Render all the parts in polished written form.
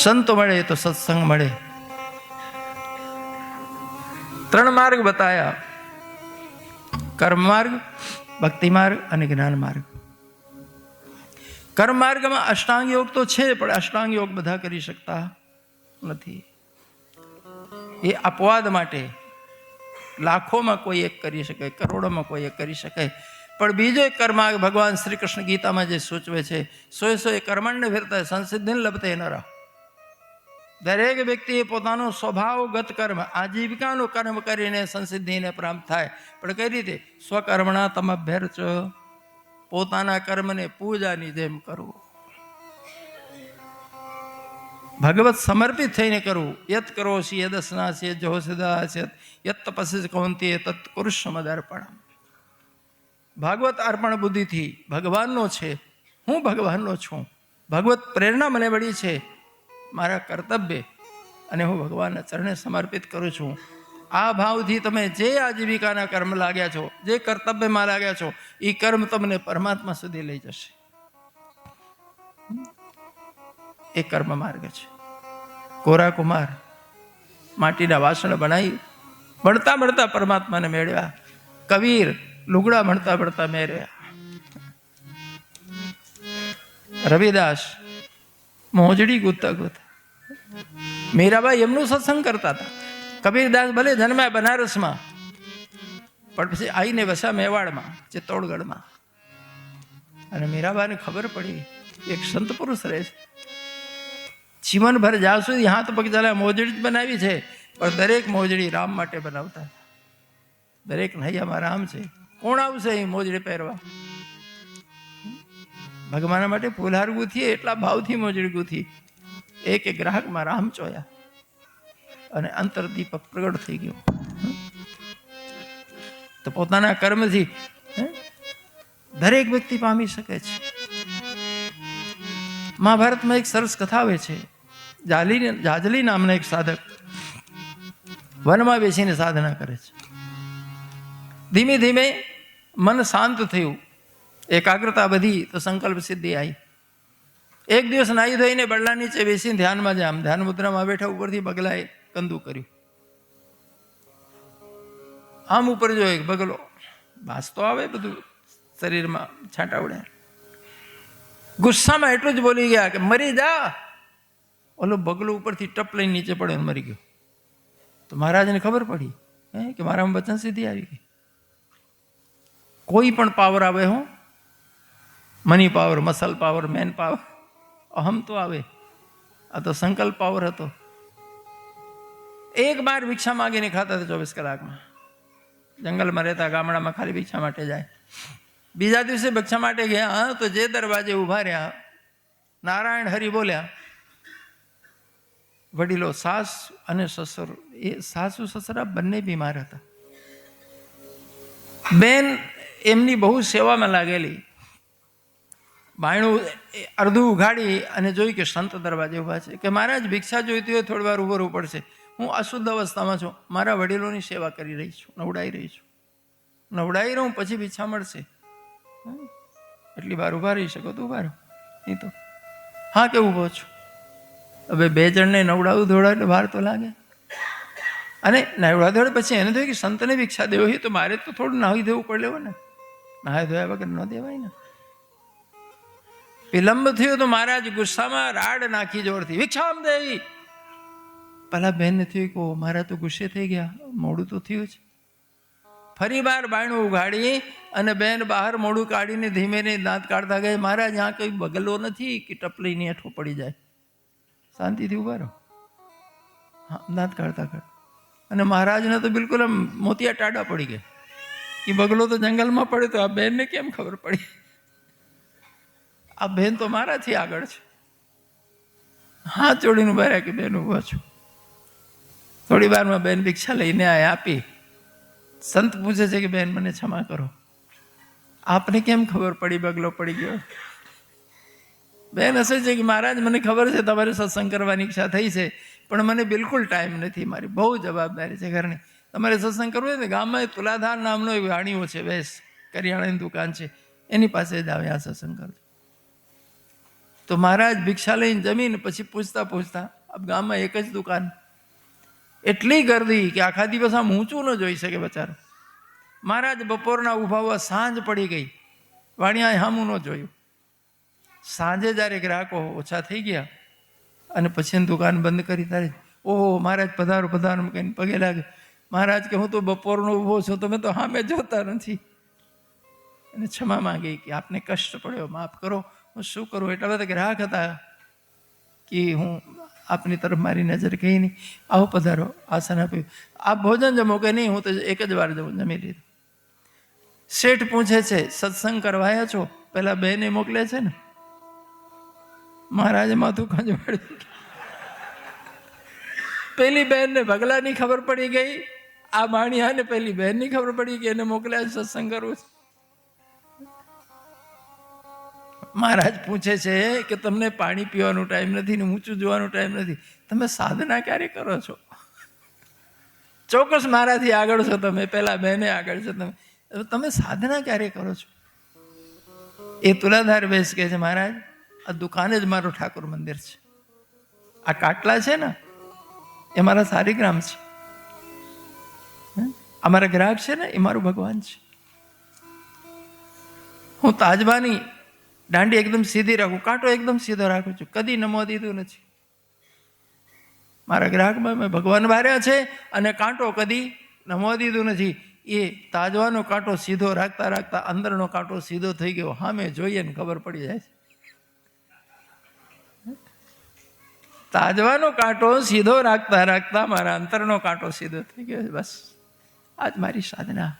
સંતો મળે તો સત્સંગ મળે. 3 માર્ગ બતાયા: કર્મ માર્ગ, ભક્તિ માર્ગ અને જ્ઞાન માર્ગ. કર્મ માર્ગમાં અષ્ટાંગ યોગ તો છે, પણ અષ્ટાંગ યોગ બધા કરી શકતા નથી. એ અપવાદ માટે લાખોમાં કોઈ એક કરી શકે, કરોડોમાં કોઈ એક કરી શકે. પણ બીજો એક કર્મ ભગવાન શ્રી કૃષ્ણ ગીતામાં જે સૂચવે છે, 100 કર્મણ્ય ફેરતા સંસિદ્ધિ લભતે નર. દરેક વ્યક્તિએ પોતાનો સ્વભાવગત કર્મ, આજીવિકાનું કર્મ કરીને સંસિદ્ધિને પ્રાપ્ત થાય. પણ કઈ રીતે? સ્વકર્મણા તમભ્યર્ચ, પોતાના કર્મને પૂજાની જેમ કરવું, ભગવત સમર્પિત થઈને કરવું. યત કરોષિ યદસ્નાસि જોષદાસ્ય યત તપસ્ય કૌંતે તત્ કુરુષ્મદર્પણમ. ભાગવત અર્પણ બુદ્ધિથી ભગવાનનો છે, હું ભગવાનનો છું, ભગવત પ્રેરણા મને મળી છે, મારા કર્તવ્ય, અને હું ભગવાનના ચરણે સમર્પિત કરું છું. આ ભાવથી તમે જે આજીવિકાના કર્મ લાગ્યા છો, જે કર્તવ્યમાં લાગ્યા છો, એ કર્મ તમને પરમાત્મા સુધી લઈ જશે. એ કર્મ માર્ગ છે. કોરા કુમાર માટીના વાસણ બનાવી ભણતા ભણતા પરમાત્માને મેળવ્યા. કબીર લુગડા ભણતા ભણતા મેળવ્યા. રવિદાસ મોજડી ગૂંથતા ગૂંથતા. મીરાબાઈ એમનું સત્સંગ કરતા હતા. કબીરદાસ ભલે જન્મ્યા બનારસમાં, પણ પછી આવીને વસા મેવાડમાં, ચિત્તોડગઢમાં. અને મીરાબાઈને ખબર પડી એક સંત પુરુષ રહે છે, જીવનભર જ્યાં સુધી હાથ પગ ચાલે મોજડી જ બનાવી છે, પણ દરેક મોજડી રામ માટે બનાવતા. દરેક નૈયામાં રામ છે, કોણ આવશે એ મોજડી પહેરવા? ભગવાન માટે ફૂલહાર ગૂંથીએ, એટલા ભાવથી મોજડી ગૂંથી. એક ગ્રાહકમાં રામ ચોયા અને અંતરદીપક પ્રગટ થઈ ગયો. તો પોતાના કર્મથી દરેક વ્યક્તિ પામી શકે છે. મહાભારતમાં એક સરસ કથા આવે છે. જાજલી નામના એક સાધક વનમાં બેસીને સાધના કરે છે. ધીમે ધીમે મન શાંત થયું, એકાગ્રતા વધી, તો સંકલ્પ સિદ્ધિ આવી. એક દિવસ નાહી ધોઈને બગલા નીચે બેસીને ધ્યાનમાં જ, આમ ધ્યાન મુદ્રામાં બેઠા, ઉપરથી બગલાએ કંદુ કર્યું. આમ ઉપર જોયો બગલો, વાસ તો આવે બધું શરીરમાં, છાંટા ઉડ્યા. ગુસ્સામાં એટલું જ બોલી ગયા કે મરી જા. ઓલો બગલો ઉપરથી ટપ લઈને નીચે પડ્યો, મરી ગયો. તો મહારાજને ખબર પડી કે મારામાં વચન સિદ્ધિ આવી ગઈ. કોઈ પણ પાવર આવે, હું money power, muscle power, man power, અહમ તો આવે. આ તો સંકલ્પ પાવર હતો. એક બાર ભિક્ષા માગીને ખાતા હતા 24 કલાકમાં. જંગલમાં રહેતા, ગામડામાં ખાલી ભિક્ષા માટે જાય. બીજા દિવસે ભિક્ષા માટે ગયા, તો જે દરવાજે ઉભા રહ્યા, નારાયણ હરિ બોલ્યા. વડીલો, સાસ અને સસર, એ સાસુ સસરા બંને બીમાર હતા. બેન એમની બહુ સેવામાં લાગેલી. બાયણું અડધું ઉઘાડી અને જોઈ કે સંત દરવાજે ઉભા છે. કે મહારાજ ભિક્ષા જોઈતી હોય થોડી વાર ઉભો રહેવું પડશે, હું અશુદ્ધ અવસ્થામાં છું, મારા વડીલોની સેવા કરી રહી છું, નવડાઈ રહી છું, નવડાઈ રહું પછી ભિક્ષા મળશે. એટલી વાર ઉભા રહી શકો તો ઉભા રહો, નહીં તો હા કે ઊભો છું. હવે 2 જણને નવડાવું ધોળા એટલે વાર તો લાગે. અને નવડા ધોળે પછી એને થયું કે સંતને ભિક્ષા દેવી હોય તો મારે તો થોડું નાહી દેવું પડે હોય ને, નાહી ધોયા વગર ન દેવાય ને. વિલંબ થયો તો મહારાજ ગુસ્સામાં રાડ નાખી જોરથી, ભિક્ષામ દેવી. પેલા બહેનને થયું કે મારા તો ગુસ્સે થઈ ગયા, મોડું તો થયું છે. ફરી વાર બાયણું ઉઘાડી અને બેન બહાર મોડું કાઢીને ધીમે દાંત કાઢતા ગઈ. મહારાજ यहाँ કઈ બગલો નથી કે ટપલીને હેઠો પડી જાય, શાંતિથી ઉભા રહો. હા, દાંત કાઢતા કાઢ. અને મહારાજને તો બિલકુલ આમ મોતિયા ટાડા પડી ગયા કે બગલો તો જંગલમાં પડ્યો, તો આ બહેનને કેમ ખબર પડી? આ બહેન તો મારાથી આગળ છે. હાથ જોડીને ઉભા રહ્યા કે બેન ઉભા છું. થોડી વારમાં બેન ભિક્ષા લઈને આપી. સંત પૂછે છે કે બેન મને ક્ષમા કરો, આપને કેમ ખબર પડી બગલો પડી ગયો? બેન હશે છે કે મહારાજ મને ખબર છે તમારે સત્સંગ કરવાની ઈચ્છા થઈ છે, પણ મને બિલકુલ ટાઈમ નથી, મારી બહુ જવાબદારી છે ઘરની. તમારે સત્સંગ કરવું હોય ને, ગામમાં તુલાધાર નામનો એક વાણીઓ છે, વેસ કરિયાણાની દુકાન છે, એની પાસે જ આવે આ સત્સંગ કરજો. તો મહારાજ ભિક્ષા લઈને જમીને પછી પૂછતા પૂછતા, अब ગામમાં એક જ દુકાન, એટલી ગર્દી કે આખા દિવસ આમ ઊંચું ન જોઈ શકે બચારો. મહારાજ બપોરના ઊભા હોવા સાંજ પડી ગઈ, વાણિયાએ હામું ન જોયું. સાંજે જ્યારે ગ્રાહકો ઓછા થઈ ગયા અને પછી દુકાન બંધ કરી, ત્યારે ઓહો મહારાજ પધારો પધારો કહીને પગે લાગે. મહારાજ કે હું તો બપોરનો ઊભો છું, તમે તો સામે જોતા નથી. અને ક્ષમા માંગી કે આપને કષ્ટ પડ્યો, માફ કરો, હું શું કરું. એટલા બધા ગ્રાહક હતા કે હું આપની તરફ મારી નજર કહી નહીં. આવો પધારો, આસન આપ્યું. આપ ભોજન જમો કે નહીં? હું તો એક જ વાર જમી લીધું. શેઠ પૂછે છે, સત્સંગ કરવાયા છો? પેલા બેને મોકલે છે ને. મહારાજે માથું ખંજવાળ્યું. પેલી બહેનને ભગલાની ખબર પડી ગઈ, આ માણિયાને પેલી બહેનની ખબર પડી ગઈ, એને મોકલ્યા સત્સંગ કરવું છે. મહારાજ પૂછે છે કે તમને પાણી પીવાનો ટાઈમ નથી ને ઊંચું જોવાનો ટાઈમ નથી, તમે સાધના ક્યારે કરો છો? ચોક્કસ મારાથી આગળ છો તમે, પેલા બહેને આગળ છો તમે સાધના ક્યારે કરો છો? એ તુલાધાર બેસ કહે છે, મહારાજ આ દુકાન જ મારું ઠાકોર મંદિર છે, આ કાટલા છે ને એ મારા સારીગ્રામ છે, અમારા ગ્રાહક છે ને એ મારું ભગવાન છે. હું તાજવાની દાંડી એકદમ સીધી રાખું, કાંટો એકદમ સીધો રાખું છું, કદી નમવા દીધું નથી. મારા ગ્રાહકમાં મેં ભગવાન વાર્યા છે અને કાંટો કદી નમવા દીધું નથી. એ તાજવાનો કાંટો સીધો રાખતા રાખતા અંદરનો કાંટો સીધો થઈ ગયો, સામે જોઈએ ને ખબર પડી જાય છે. તાજવાનો કાંટો સીધો રાખતા રાખતા મારા અંતરનો કાંટો સીધો થઈ ગયો. બસ આજ મારી સાધના.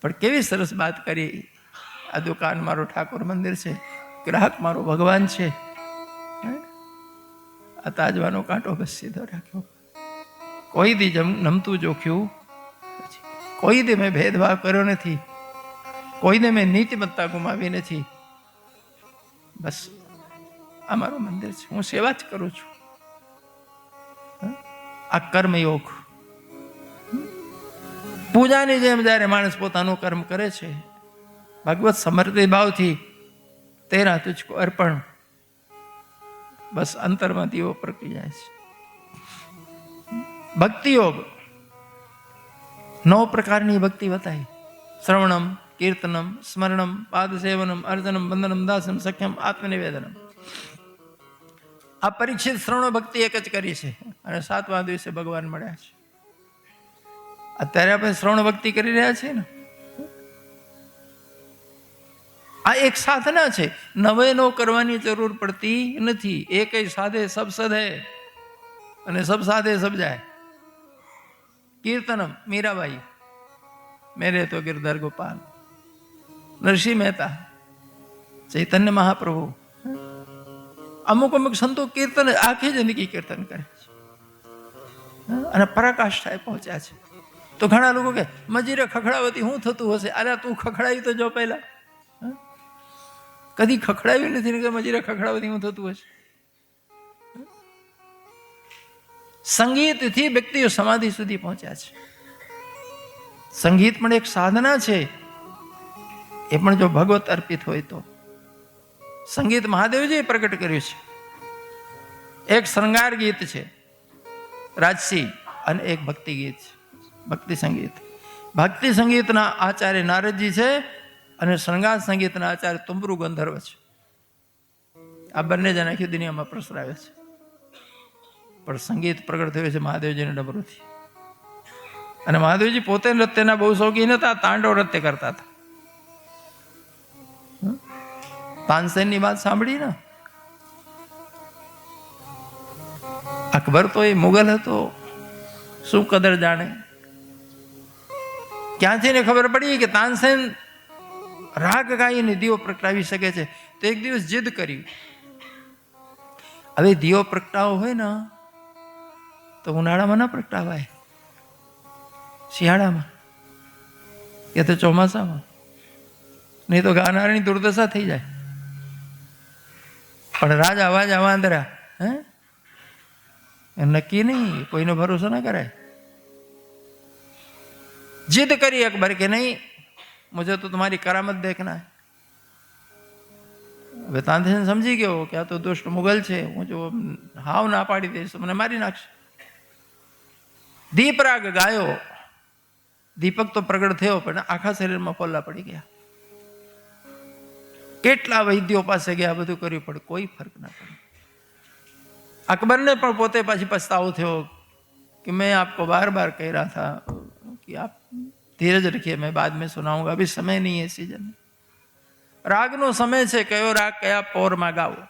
પણ કેવી સરસ વાત કરી. આ દુકાન મારો ઠાકોર મંદિર છે, ગ્રાહક મારો ભગવાન છે. આ તાજવાનો કાંટો બસ સીધો રાખ્યો. કોઈ દી નમતું જોખ્યું, કોઈ દી મેં ભેદભાવ કર્યો નથી, કોઈને મેં નીતિમત્તા ગુમાવી નથી. બસ આ મારું મંદિર છે, હું સેવા જ કરું છું. આ કર્મયોગ. પૂજાની જેમ જ્યારે માણસ પોતાનું કર્મ કરે છે, ભગવત સમર્પિત ભાવથી, તેના તુજકો અર્પણ, બસ અંતરમાં દીવો પ્રગટી જાય છે. ભક્તિ યોગ 9 પ્રકારની ભક્તિ બતાવી. શ્રવણમ, કીર્તનમ, સ્મરણમ, પાદ સેવનમ, અર્ચનમ, વંદનમ, દાસમ, સખ્યમ, આત્મનિવેદનમ. આ પરીક્ષિત શ્રવણ ભક્તિ એક જ કરી છે અને 7મા દિવસે ભગવાન મળ્યા છે. અત્યારે આપણે શ્રવણ ભક્તિ કરી રહ્યા છીએ ને, આ એક સાધના છે. નવેનો કરવાની જરૂર પડતી નથી. એ કઈ સાધે સબ સધે અને સબ સાધે સબ જાય. કીર્તનમ મીરાબાઈ, મેરે તો ગિરધર ગોપાલ, નરસિંહ મહેતા, ચૈતન્ય મહાપ્રભુ, અમુક અમુક સંતો કીર્તન આખી જિંદગી કીર્તન કરે છે અને પરાકાષ્ઠાએ પહોંચ્યા છે. તો ઘણા લોકો કે મજીરે ખખડાવતી શું થતું હશે? અરે તું ખખડાવી તો જો પહેલા. કદી ખખડાવ્યું નથી ને કે મજીરે ખખડાવતી શું થતું હશે? સંગીતથી વ્યક્તિઓ સમાધિ સુધી પહોંચ્યા છે. સંગીત પણ એક સાધના છે, એ પણ જો ભગવત અર્પિત હોય તો. સંગીત મહાદેવજીએ પ્રગટ કર્યું છે. એક શૃંગાર ગીત છે રાજસી અને એક ભક્તિ ગીત છે, ભક્તિ સંગીત. ભક્તિ સંગીતના આચાર્ય નારદજી છે અને શૃંગાર સંગીતના આચાર્ય તુંબરુ ગંધર્વ છે. આ બંને જણ આખી દુનિયામાં પ્રસરાવે છે. પણ સંગીત પ્રગટ થયું છે મહાદેવજીના ડમરુથી. અને મહાદેવજી પોતે નૃત્યના બહુ શોખીન હતા, તાંડવ નૃત્ય કરતા હતા. તાનસેનની વાત સાંભળી ને? અકબર તો એ મુગલ હતો, શું કદર જાણે. ક્યાંથી ને ખબર પડી કે તાનસેન રાગ ગાઈને દીવો પ્રગટાવી શકે છે. તો એક દિવસ જીદ કરી, હવે દીવો પ્રગટાવો હોય ને તો ઉનાળામાં ના પ્રગટાવાય, શિયાળામાં કે તો ચોમાસામાં, નહીં તો ગાનારની દુર્દશા થઈ જાય. પણ રાજા વાજા વાંદરા, નક્કી નહીં, કોઈનો ભરોસો ના કરાય. जिद करी अकबर के नहीं, मुझे तो तुम्हारी करामत देखना है. હવે તાનસેન સમજી ગયો કે આ તો દુષ્ટ મુગલ છે, હું જો હાવ ના પાડી દઈશ તો મને મારી નાખશે. દીપરાગ ગાયો, દીપક તો પ્રગટ થયો પણ આખા શરીરમાં ફોલ્લા પડી ગયા. કેટલા વૈદ્યો પાસે ગયા, બધું કર્યું પણ કોઈ ફરક ના પડ્યો. અકબરને પણ પોતે પાછી પછતાવો થયો कि मैं आपको बार बार कह रहा था कि आप धीरज रखिए, मैं बाद में सुनाऊंगा, अभी समय नहीं है सीजन. રાગનો સમય છે, કયો રાગ કયા પૌરમાં ગાવો.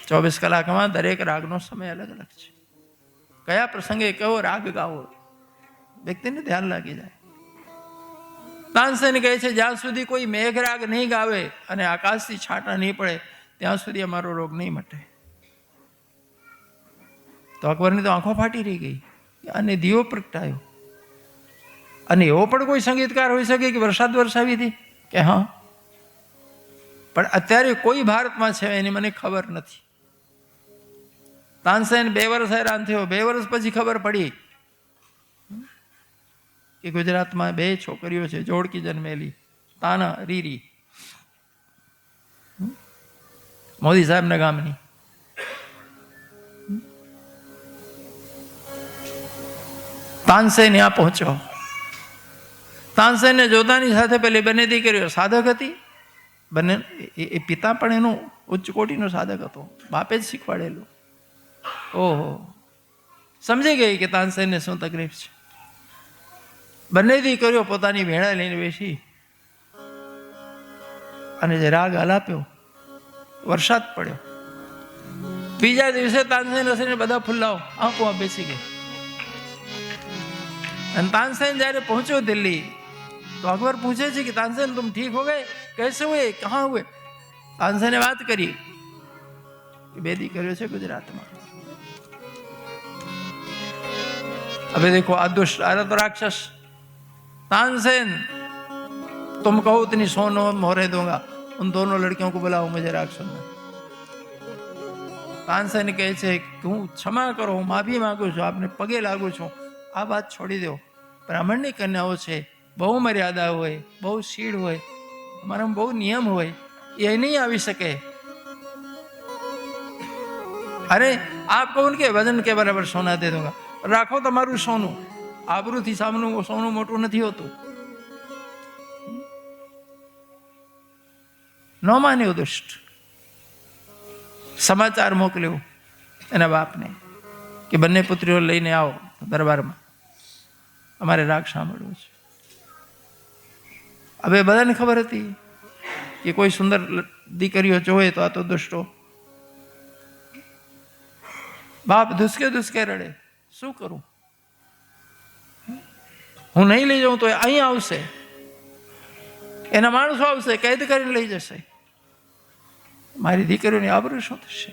24 કલાકમાં દરેક રાગનો સમય અલગ અલગ છે. કયા પ્રસંગે કયો રાગ ગાવો વ્યક્તિને ધ્યાન લાગી જાય. તાનસેન કહે છે જ્યાં સુધી કોઈ મેઘ રાગ નહીં ગાવે અને આકાશથી છાંટા નહીં પડે ત્યાં સુધી અમારો રોગ નહીં મટે. તો અકબરની તો આંખો ફાટી રહી ગઈ અને દીવો પ્રગટાયો. અને એવો પણ કોઈ સંગીતકાર હોઈ શકે કે વરસાદ વરસાવી હતી કે હા, પણ અત્યારે કોઈ ભારતમાં છે એની મને ખબર નથી. તાનસેન 2 વર્ષ હેરાન થયો. 2 વર્ષ પછી ખબર પડી કે ગુજરાતમાં 2 છોકરીઓ છે જોડકી જન્મેલી, તાના રીરી, મોદી સાહેબના ગામની. તાનસેન ત્યાં પહોંચ્યો. તાનસેનને જોતાની સાથે પેલી બંને દીકરીઓ સાધક હતી. બંને એ પિતા પણ એનો ઉચ્ચ કોટીનો સાધક હતો, બાપે જ શીખવાડેલું. ઓહો, સમજી ગઈ કે તાનસેનને શું તકલીફ છે. બંને દીકરીઓ પોતાની ભેળા લઈને બેસી અને જે રાગ આલાપ્યો, વરસાદ પડ્યો. બીજા દિવસે તાનસેન હસીને બધા ફુલ્લાઓ આંખોમાં બેસી ગઈ. અને तानसेन जયારે પહોંચ્યો દિલ્હી તો અકબર પૂછે છે કે तानसेन तुम ठीक हो गए, कैसे हुए, कहाँ हुए. तानसेने વાત કરી કે 2 દીકરીઓ છે ગુજરાતમાં. अबे देखो आ दुष्ट, अरे तो राक्षस. तानसेन तुम कहो उतनी सोनो मोहरे दूंगा, उन दोनों लड़कियों को बुलाओ, मुझे राग सुनना. तानसेन कहे छे कि हूँ क्षमा करो, हूँ माफी मांगू છું, આપને પગે લાગુ છું, આ વાત છોડી દો. બ્રાહ્મણની કન્યાઓ છે, બહુ મર્યાદા હોય, બહુ શીળ હોય, અમારામાં બહુ નિયમ હોય, એ નહીં આવી શકે. અરે આપ કહો કે વજન કે બરાબર સોના દે દૂંગા, રાખો તમારું સોનું. આબરૂથી સામનું સોનું મોટું નથી હોતું. ન માન્યો દુષ્ટ. સમાચાર મોકલ્યો એના બાપને કે બંને પુત્રીઓ લઈને આવો દરબારમાં, અમારે રાગ સાંભળવું છે. હવે બધાને ખબર હતી કે કોઈ સુંદર દીકરીઓ જોવે તો આ તો દુષ્ટો. બાપ ધુસકે ધુસકે રડે, શું કરું, હું નહીં લઈ જાઉં તો અહીં આવશે, એના માણસો આવશે, કેદ કરીને લઈ જશે, મારી દીકરીઓની આબરૂ શું થશે.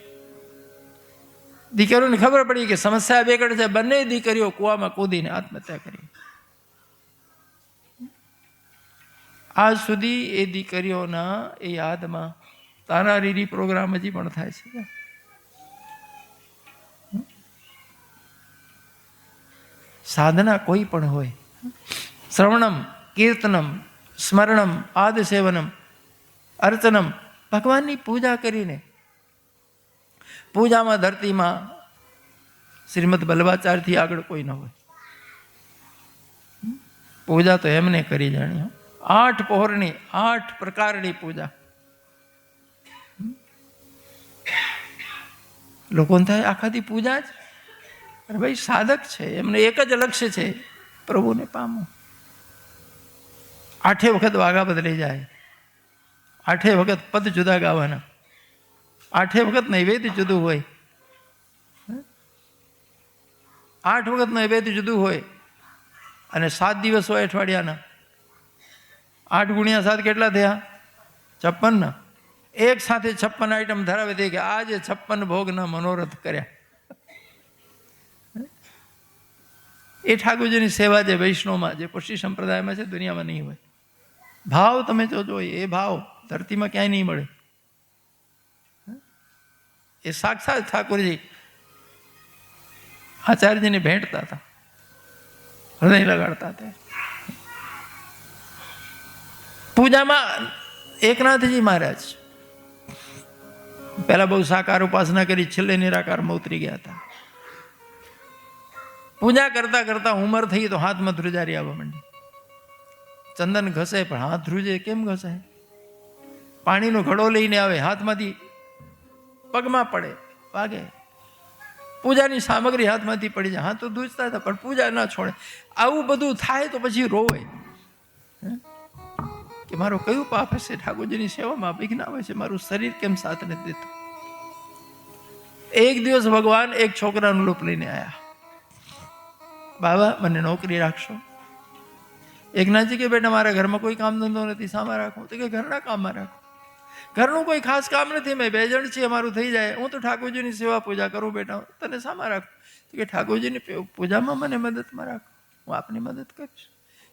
દીકરીઓને ખબર પડી કે સમસ્યા બેગડ છે. બંને દીકરીઓ કૂવામાં કૂદીને આત્મહત્યા કરી. આજ સુધી એ દીકરીઓના એ યાદમાં તાના રીરી પ્રોગ્રામ હજી પણ થાય છે. સાધના કોઈ પણ હોય, શ્રવણમ, કીર્તનમ, સ્મરણમ, આદ સેવનમ, અર્ચનમ, ભગવાનની પૂજા કરીને. પૂજામાં ધરતીમાં શ્રીમદ બલ્લભાચાર્યથી આગળ કોઈ ન હોય. પૂજા તો એમને કરી જાણી, 8 પહોરની 8 પ્રકારની પૂજા. લોકોને થાય આખાથી પૂજા જ. અરે ભાઈ સાધક છે, એમને એક જ લક્ષ્ય છે, પ્રભુને પામો. 8 વખત વાઘા બદલાઈ જાય, 8 વખત પદ જુદા ગાવાના, 8 વખત નૈવેદ્ય જુદું હોય, 8 વખત નૈવેદ્ય જુદું હોય. અને 7 દિવસ હોય અઠવાડિયાના. 8 ગુણ્યા 7 કેટલા થયા? 56. એક સાથે 56 આઈટમ ધરાવે દે કે આજે 56 ભોગના મનોરથ કર્યા. એ ઠાકોરજીની સેવા જે વૈષ્ણવમાં, જે પુષ્ટિ સંપ્રદાયમાં છે, દુનિયામાં નહીં હોય. ભાવ તમે જોજો, એ ભાવ ધરતીમાં ક્યાંય નહીં મળે. એ સાક્ષાત ઠાકોરજી આચાર્યજીને ભેટતા હતા, હૃદય લગાડતા હતા. પૂજામાં એકનાથજી મહારાજ પહેલા બહુ સાકાર ઉપાસના કરી, છેલ્લે નિરાકારમાં ઉતરી ગયા હતા. પૂજા કરતા કરતા ઉંમર થઈ તો હાથમાં ધ્રુજારી આવવા માંડી. ચંદન ઘસે પણ હાથ ધ્રુજે કેમ ઘસાય? પાણીનો ઘડો લઈને આવે, હાથમાંથી પગમાં પડે, વાગે. પૂજાની સામગ્રી હાથમાંથી પડી જાય, હાથ તો ધ્રુજતા હતા પણ પૂજા ના છોડે. આવું બધું થાય તો પછી રોવે કે મારો કયું પાપ હશે, ઠાકોરજીની સેવામાં વિઘ્ન આવે છે, મારું શરીર કેમ સાથ નથી દેતું. એક દિવસ ભગવાન એક છોકરાનું રૂપ લઈને આવ્યા. બાબા મને નોકરી રાખશો? એકનાથજી કે બેટા મારા ઘરમાં કોઈ કામ ધંધો નથી, શામાં રાખો? તો કે ઘરના કામમાં રાખો. ઘરનું કોઈ ખાસ કામ નથી, મેં 2 જણ છીએ, અમારું થઈ જાય, હું તો ઠાકોરજીની સેવા પૂજા કરું બેટા, તને શામાં રાખો? તો કે ઠાકોરજીની પૂજામાં મને મદદમાં રાખો, હું આપની મદદ કરીશ.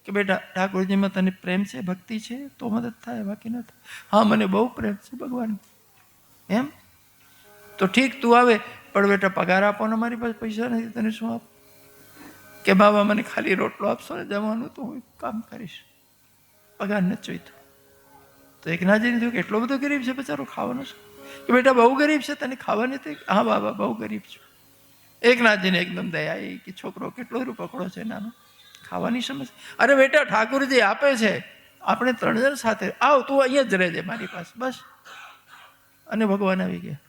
કે બેટા ઠાકોરજીમાં તને પ્રેમ છે, ભક્તિ છે તો મદદ થાય, બાકી ન થાય. હા મને બહુ પ્રેમ છે ભગવાન. એમ તો ઠીક, તું આવે પણ બેટા પગાર આપો ને, મારી પાસે પૈસા નથી, તને શું આપો? કે બાબા મને ખાલી રોટલો આપશો ને જમવાનું તો હું કામ કરીશ, પગાર નથી જોઈતો. તો એકનાથજીને થયું કે એટલો બધો ગરીબ છે બચારો, ખાવાનો છે? કે બેટા બહુ ગરીબ છે, તને ખાવાની નથી? હા બાબા બહુ ગરીબ છું. એકનાથજીને એકદમ દયા આવી કે છોકરો કેટલો રૂપકડો છે નાનો, ખાવાની સમસ્યા. અરે બેટા ઠાકોરજી આપે છે, આપણે 3 જણ સાથે આવ, તું અહીંયા જ રહેજે મારી પાસે, બસ. અને ભગવાન આવી ગયા.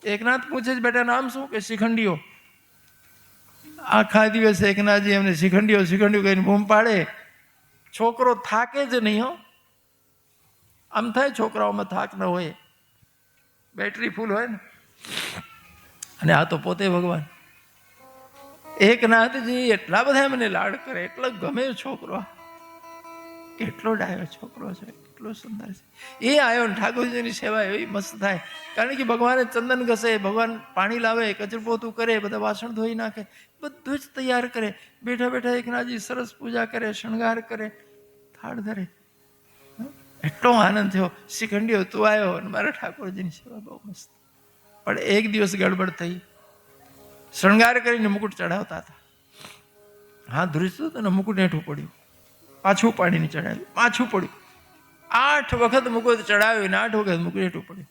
એકનાથ પૂછે છે બેટા નામ શું? કે શિખંડીઓ. આખા દિવસે એકનાથજી એમને શિખંડીઓ શિખંડીઓ કહીને બૂમ પાડે. છોકરો થાકે જ નહીં હો. આમ થાય છોકરાઓમાં થાક ન હોય, બેટરી ફૂલ હોય ને. અને આ તો પોતે ભગવાન. એકનાથજી એટલા બધા મને લાડ કરે, એટલો ગમે છોકરો, કેટલો ડાયો છોકરો છે, કેટલો સુંદર છે. એ આવ્યો ને ઠાકોરજીની સેવા એવી મસ્ત થાય. કારણ કે ભગવાને ચંદન ઘસે, ભગવાન પાણી લાવે, કચરું પોતું કરે, બધા વાસણ ધોઈ નાખે, બધું જ તૈયાર કરે. બેઠા બેઠા એકનાથજી સરસ પૂજા કરે, શણગાર કરે, થાળ ધરે. એટલો આનંદ થયો. શિખંડીઓ તું આવ્યો અને મારા ઠાકોરજીની સેવા બહુ મસ્ત. પણ એક દિવસ ગડબડ થઈ. શણગાર કરીને મુકુટ ચડાવતા હતા, હાથ ધ્રુજતું હતું ને મુકુટ હેઠું પડ્યું, પાછું પાણીને ચડાવ્યું, પાછું પડ્યું. 8 વખત મુકુટ ચડાવ્યું ને 8 વખત મુકુટ હેઠું પડ્યું.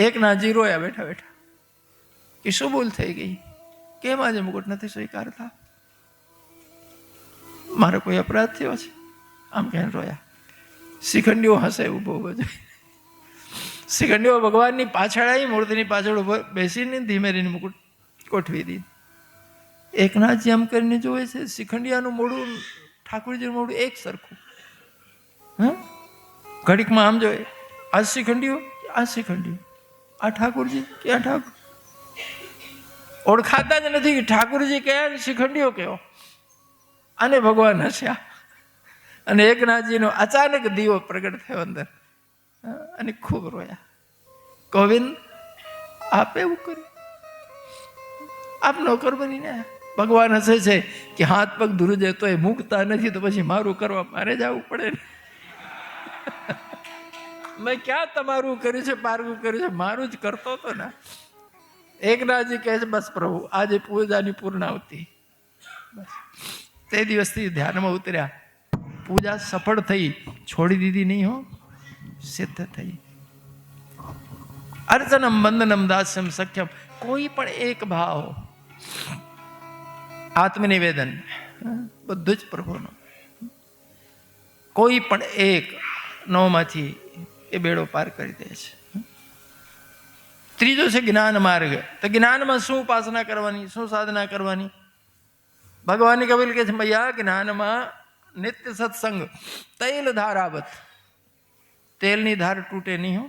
એકનાથજી રોયા બેઠા બેઠા કે શું ભૂલ થઈ ગઈ, કેમ આજે મુકુટ નથી સ્વીકારતા, મારો કોઈ અપરાધ થયો છે? આમ કહીને રોયા. શિખંડીઓ હસે ઉભો બધું. શિખંડીઓ ભગવાનની પાછળ આવી, મૂર્તિની પાછળ ઉભો બેસીને ધીમે રહીને મુકુટ ગોઠવી દીધી. એકનાથજી આમ કરીને જોવે છે, શિખંડિયાનું મોઢું ઠાકોરજીનું મોઢું એક સરખું. ઘડીકમાં આમ જોયે, આ શિખંડીઓ, આ શિખંડીઓ, આ ઠાકોરજી કે આ ઠાકોર. ઓળખાતા જ નથી કે ઠાકોરજી કયા શિખંડીઓ કયો. અને ભગવાન હસ્યા. અને એકનાથજીનો અચાનક દીવો પ્રગટ થયો અંદર, અને ખૂબ રોયા. ગોવિંદ આપ એવું કર્યું, આપ નોકર બનીને આવ્યા. ભગવાન હસે છે કે હાથ પગ ધ્રુજે તો એ મૂકતા નથી, તો પછી મારું કરવા મારે જવું પડે ને. મેં ક્યાં તમારું કર્યું છે, પારવું કર્યું છે, મારું જ કરતો હતો ને. એકનાથજી કહે છે બસ પ્રભુ આજે પૂજાની પૂર્ણાવતી. બસ તે દિવસથી ધ્યાનમાં ઉતર્યા. પૂજા સફળ થઈ, છોડી દીધી નહીં હો, સિદ્ધ થઈ. અર્ચનમ વંદનમ દાસ્યમ સખ્યમ, કોઈ પણ એક ભાવ, આત્મનિવેદન, બધું જ પ્રભુનું. કોઈ પણ એક નવમાંથી એ બેડો પાર કરી દે છે. ત્રીજો છે જ્ઞાન માર્ગ. તો જ્ઞાનમાં શું ઉપાસના કરવાની, શું સાધના કરવાની? ભગવાનની કબીલ કે છે ભૈયા જ્ઞાનમાં નિત્ય સત્સંગ તૈલ ધારાવત. તેલની ધાર તૂટે નહીં હો,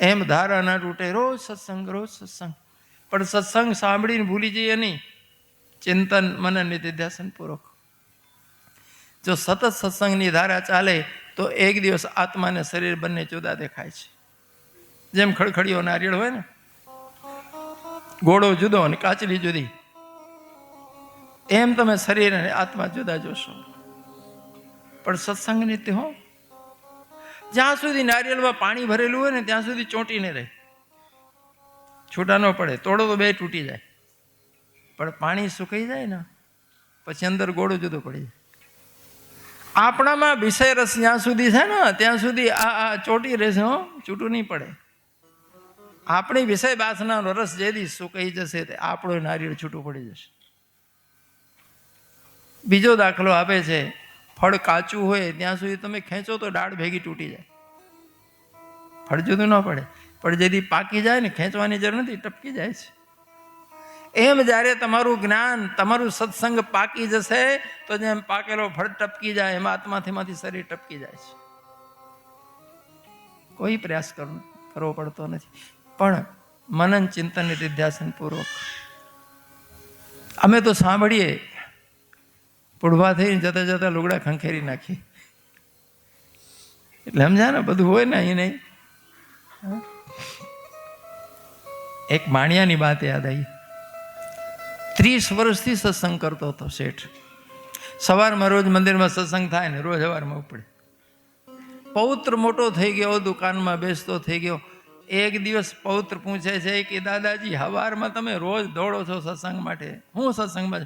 એમ ધારા ના તૂટે. રોજ સત્સંગ, રોજ સત્સંગ. પણ સત્સંગ સાંભળીને ભૂલી જઈએ નહીં, ચિંતન મનન નિધિધ્યાસન પૂર્વક. જો સતત સત્સંગની ધારા ચાલે તો એક દિવસ આત્માને શરીર બંને જુદા દેખાય છે. જેમ ખડખડીયો નારિયેળ હોય ને, ગોળો જુદો અને કાચલી જુદી, એમ તમે શરીર અને આત્મા જુદા જોશો. પણ સત્સંગ નિત્ય હો, જ્યાં સુધી નારિયેળમાં પાણી ભરેલું હોય ને ત્યાં સુધી ચોંટીને રહે, છૂટા ન પડે. તોડો તો બે તૂટી જાય, પણ પાણી સુકાઈ જાય ને પછી અંદર ગોળો જુદો પડી જાય. આપણામાં વિષય રસ જ્યાં સુધી છે ને ત્યાં સુધી આ ચોટી રહેશે હો, છૂટું નહીં પડે. આપણી વિષય વાસનાનો રસ જે દી સુકાઈ જશે તે આપણું નારિયેળ છૂટું પડી જશે. બીજો દાખલો આપે છે, ફળ કાચું હોય ત્યાં સુધી તમે ખેંચો તો ડાળ ભેગી તૂટી જાય, ફળ જુદું ન પડે. પણ જેથી પાકી જાય ને ખેંચવાની જરૂર નથી, ટપકી જાય છે. એમ જ્યારે તમારું જ્ઞાન, તમારું સત્સંગ પાકી જશે તો જેમ પાકેલો ફળ ટપકી જાય એમ આત્માથી શરીર ટપકી જાય છે. કોઈ પ્રયાસ કરવો પડતો નથી, પણ મનન ચિંતન નિધિધ્યાસન પૂર્વક. અમે તો સાંભળીએ, પુઢવા થઈને જતા જતા લુગડા ખંખેરી નાખી, એટલે સમજ્યા ને, બધું હોય ને અહીં નહીં. એક માણિયાની વાત યાદ આવી. 30 વર્ષથી સત્સંગ કરતો હતો શેઠ. સવારમાં રોજ મંદિરમાં સત્સંગ થાય ને રોજ સવારમાં ઉપડે. પૌત્ર મોટો થઈ ગયો, દુકાનમાં બેસતો થઈ ગયો. એક દિવસ પૌત્ર પૂછે છે કે દાદાજી, સવારમાં તમે રોજ દોડો છો સત્સંગ માટે, હું સત્સંગમાં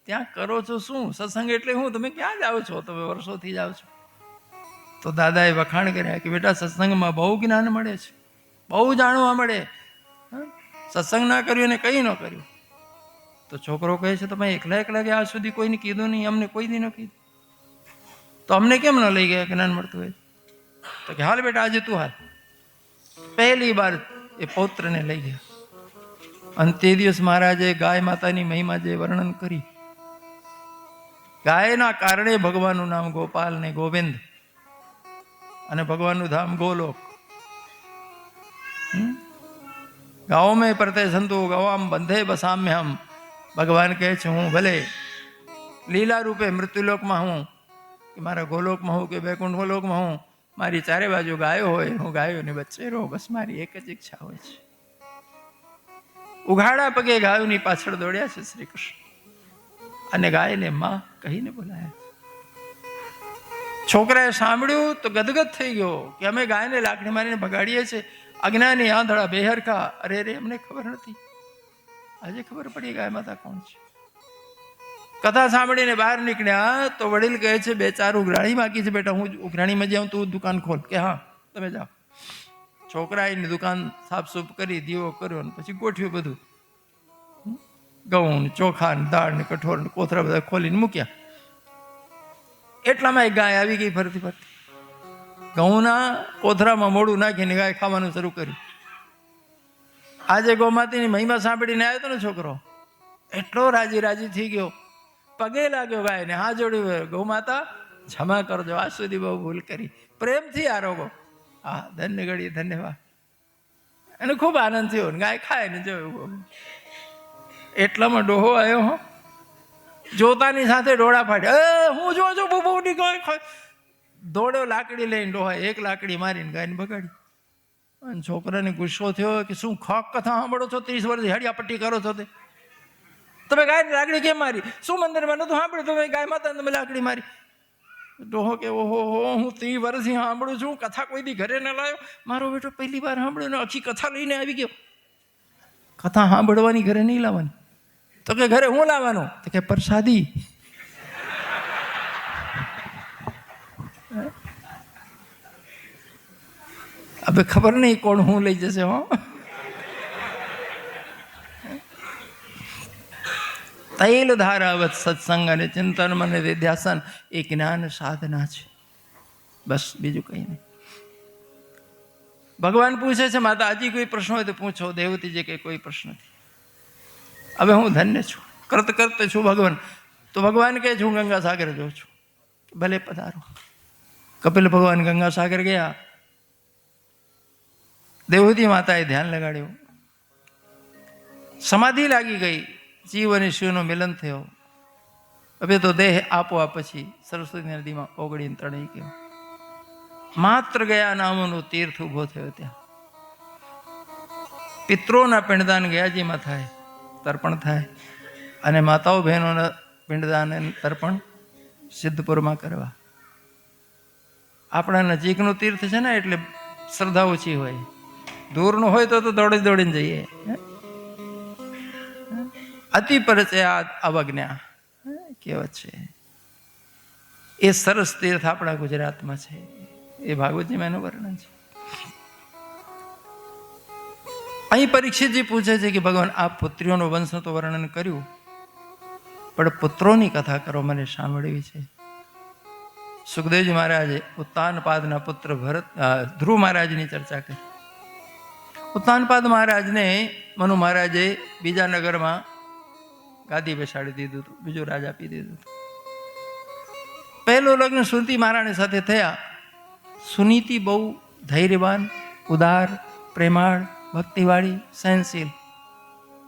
ત્યાં કરો છો શું? સત્સંગ એટલે હું? તમે ક્યાં જાઓ છો? તમે વર્ષોથી જાઓ છો. તો દાદાએ વખાણ કર્યા કે બેટા, સત્સંગમાં બહુ જ્ઞાન મળે છે, બહુ જાણવા મળે. સત્સંગ ના કર્યું ને કંઈ ન કર્યું. તો છોકરો કહે છે, તમે એકલા એકલા કે આજ સુધી કોઈને કીધું નહીં, અમને કોઈ દી ન કીધું, તો અમને કેમ ન લઈ ગયા જ્ઞાન મળતું હોય? તો કે હાલ બેટા, આજે તું હાલ. પહેલી વાર એ પૌત્રને લઈ ગયા. અને તે દિવસ મહારાજે ગાય માતાની મહિમા જે વર્ણન કરી, ગાયના કારણે ભગવાનનું નામ ગોપાલ ને ગોવિંદ, અને ભગવાનનું ધામ ગોલોક. ગાઓ મેં પરતે સંતુ ગવામ બંધે બસામ્ય હમ. ભગવાન કહે છે, હું ભલે લીલા રૂપે મૃત્યુલોકમાં હું, કે મારા ગોલોકમાં હું, કે વૈકુંઠ ગોલોકમાં હું, મારી ચારે બાજુ ગાયો હોય, હું ગાયોની વચ્ચે રહું, બસ મારી એક જ ઈચ્છા હોય છે. ઉઘાડા પગે ગાયોની પાછળ દોડ્યા છે શ્રી કૃષ્ણ, અને ગાયને માં કહીને બોલાયા. છોકરાએ સાંભળ્યું તો ગદગદ થઈ ગયો કે અમે ગાયને લાકડી મારીને ભગાડીએ છીએ. અજ્ઞાની, આંધળા, બેહરખા. અરે રે, અમને ખબર નથી, આજે ખબર પડી ગાય માતા કોણ છે. કથા સાંભળીને બહાર નીકળ્યા તો વડીલ કહે છે, 2-4 ઉઘરાણી બાકી છે બેટા, હું ઉઘરાણીમાં જાઉં, તું દુકાન ખોલ. કે હા તમે જાઓ. છોકરાએ દુકાન સાફસૂફ કરી, દીવો કર્યો ને પછી ગોઠવ્યું બધું. ઘઉં, ચોખા, દાળ ને કઠોળ ને કોથરા બધા ખોલીને મૂક્યા. એટલામાં એક ગાય આવી ગઈ ફરતી ફરતી. ઘઉંના કોથરામાં મોડું નાખીને ગાય ખાવાનું શરૂ કર્યું. આજે ગૌમાતાની મહિમા સાંભળીને આવ્યો હતો ને છોકરો, એટલો રાજી રાજી થઈ ગયો, પગે લાગ્યો ગાયને, હા જોડ્યું, ગૌમાતા ક્ષમા કરજો, આજ સુધી બહુ ભૂલ કરી, પ્રેમથી આરોગો. હા, ધન્ય ગળી, ધન્યવાદ. એને ખૂબ આનંદ થયો. ગાય ખાય ને જોયું. એટલામાં ડોહો આવ્યો, હો, જોતાની સાથે ડોળા ફાટ્યા. હું જો છો બહુ ગાય દોડ્યો, લાકડી લઈને ડોહાય એક લાકડી મારીને ગાયને બગાડી. અને છોકરાને ગુસ્સો થયો કે શું ખોખ કથા સાંભળો છો, 30 વર્ષથી હડિયાપટ્ટી કરો છો, તે તમે ગાયની લાકડી કેમ મારી? શું મંદિરમાં નતું સાંભળ્યું તમે ગાય માતા તમે લાકડી મારી? ડોહો કે ઓહો, હું 30 વર્ષથી સાંભળું છું, કથા કોઈ દી ઘરે ન લાવ્યો. મારો બેટો પહેલી વાર સાંભળ્યો ને આખી કથા લઈને આવી ગયો. કથા સાંભળવાની ઘરે નહીં લાવવાની. તો કે ઘરે હું લાવવાનો? તો કે પ્રસાદી. હવે ખબર નહીં કોણ હું લઈ જશે. હો, તૈલ ધારાવત સત્સંગ અને ચિંતન મને વિદ્યાસન એ જ્ઞાન સાધના છે, બસ બીજું કંઈ નહીં. ભગવાન પૂછે છે, માતા હજી કોઈ પ્રશ્ન હોય તો પૂછો. દેવતીજી કે કોઈ પ્રશ્ન નથી, હવે હું ધન્ય છું, કરત કરત છું ભગવાન. તો ભગવાન કહે છે, હું ગંગા સાગર જોઉં છું, ભલે પધારો. કપિલ ભગવાન ગંગા સાગર ગયા. દેવહૂતિ માતાએ ધ્યાન લગાડ્યું, સમાધિ લાગી ગઈ, જીવ અને શિવનો મિલન થયો. હવે તો દેહ આપોઆપ પછી સરસ્વતી નદીમાં ઓગળીને તણાઈ ગયો. માત્ર ગયા નામનો તીર્થ ઉભો થયો. ત્યાં પિતૃઓના પિંડદાન ગયાજીમાં થાય, તર્પણ થાય, અને માતાઓ બહેનોના પિંડદાન તર્પણ સિદ્ધપુરમાં કરવા. આપણા નજીકનું તીર્થ છે ને એટલે શ્રદ્ધા ઓછી હોય, દૂરનું હોય તો દોડી દોડીને જઈએ. અતિ પરિચય અવજ્ઞા કહેવત છે. એ સરસ તીર્થ આપણા ગુજરાતમાં છે. એ ભાગવતજીમાં એનું વર્ણન છે. અહીં પરીક્ષિતજી પૂછે છે કે ભગવાન આપ પુત્રીઓનો વંશનું તો વર્ણન કર્યું, પણ પુત્રોની કથા કરો, મને સાંભળવી છે. સુખદેવજી મહારાજે ઉત્તાનપાદના પુત્ર ધ્રુવ મહારાજની ચર્ચા કરી. ઉત્તાનપાદ મહારાજને મનુ મહારાજે બીજા નગરમાં ગાદી બેસાડી દીધું હતું, બીજું રાજ આપી દીધું હતું. પહેલું લગ્ન સુનીતિ મહારાણી સાથે થયા. સુનીતિ બહુ ધૈર્યવાન, ઉદાર, પ્રેમાળ, ભક્તિવાળી, સહનશીલ,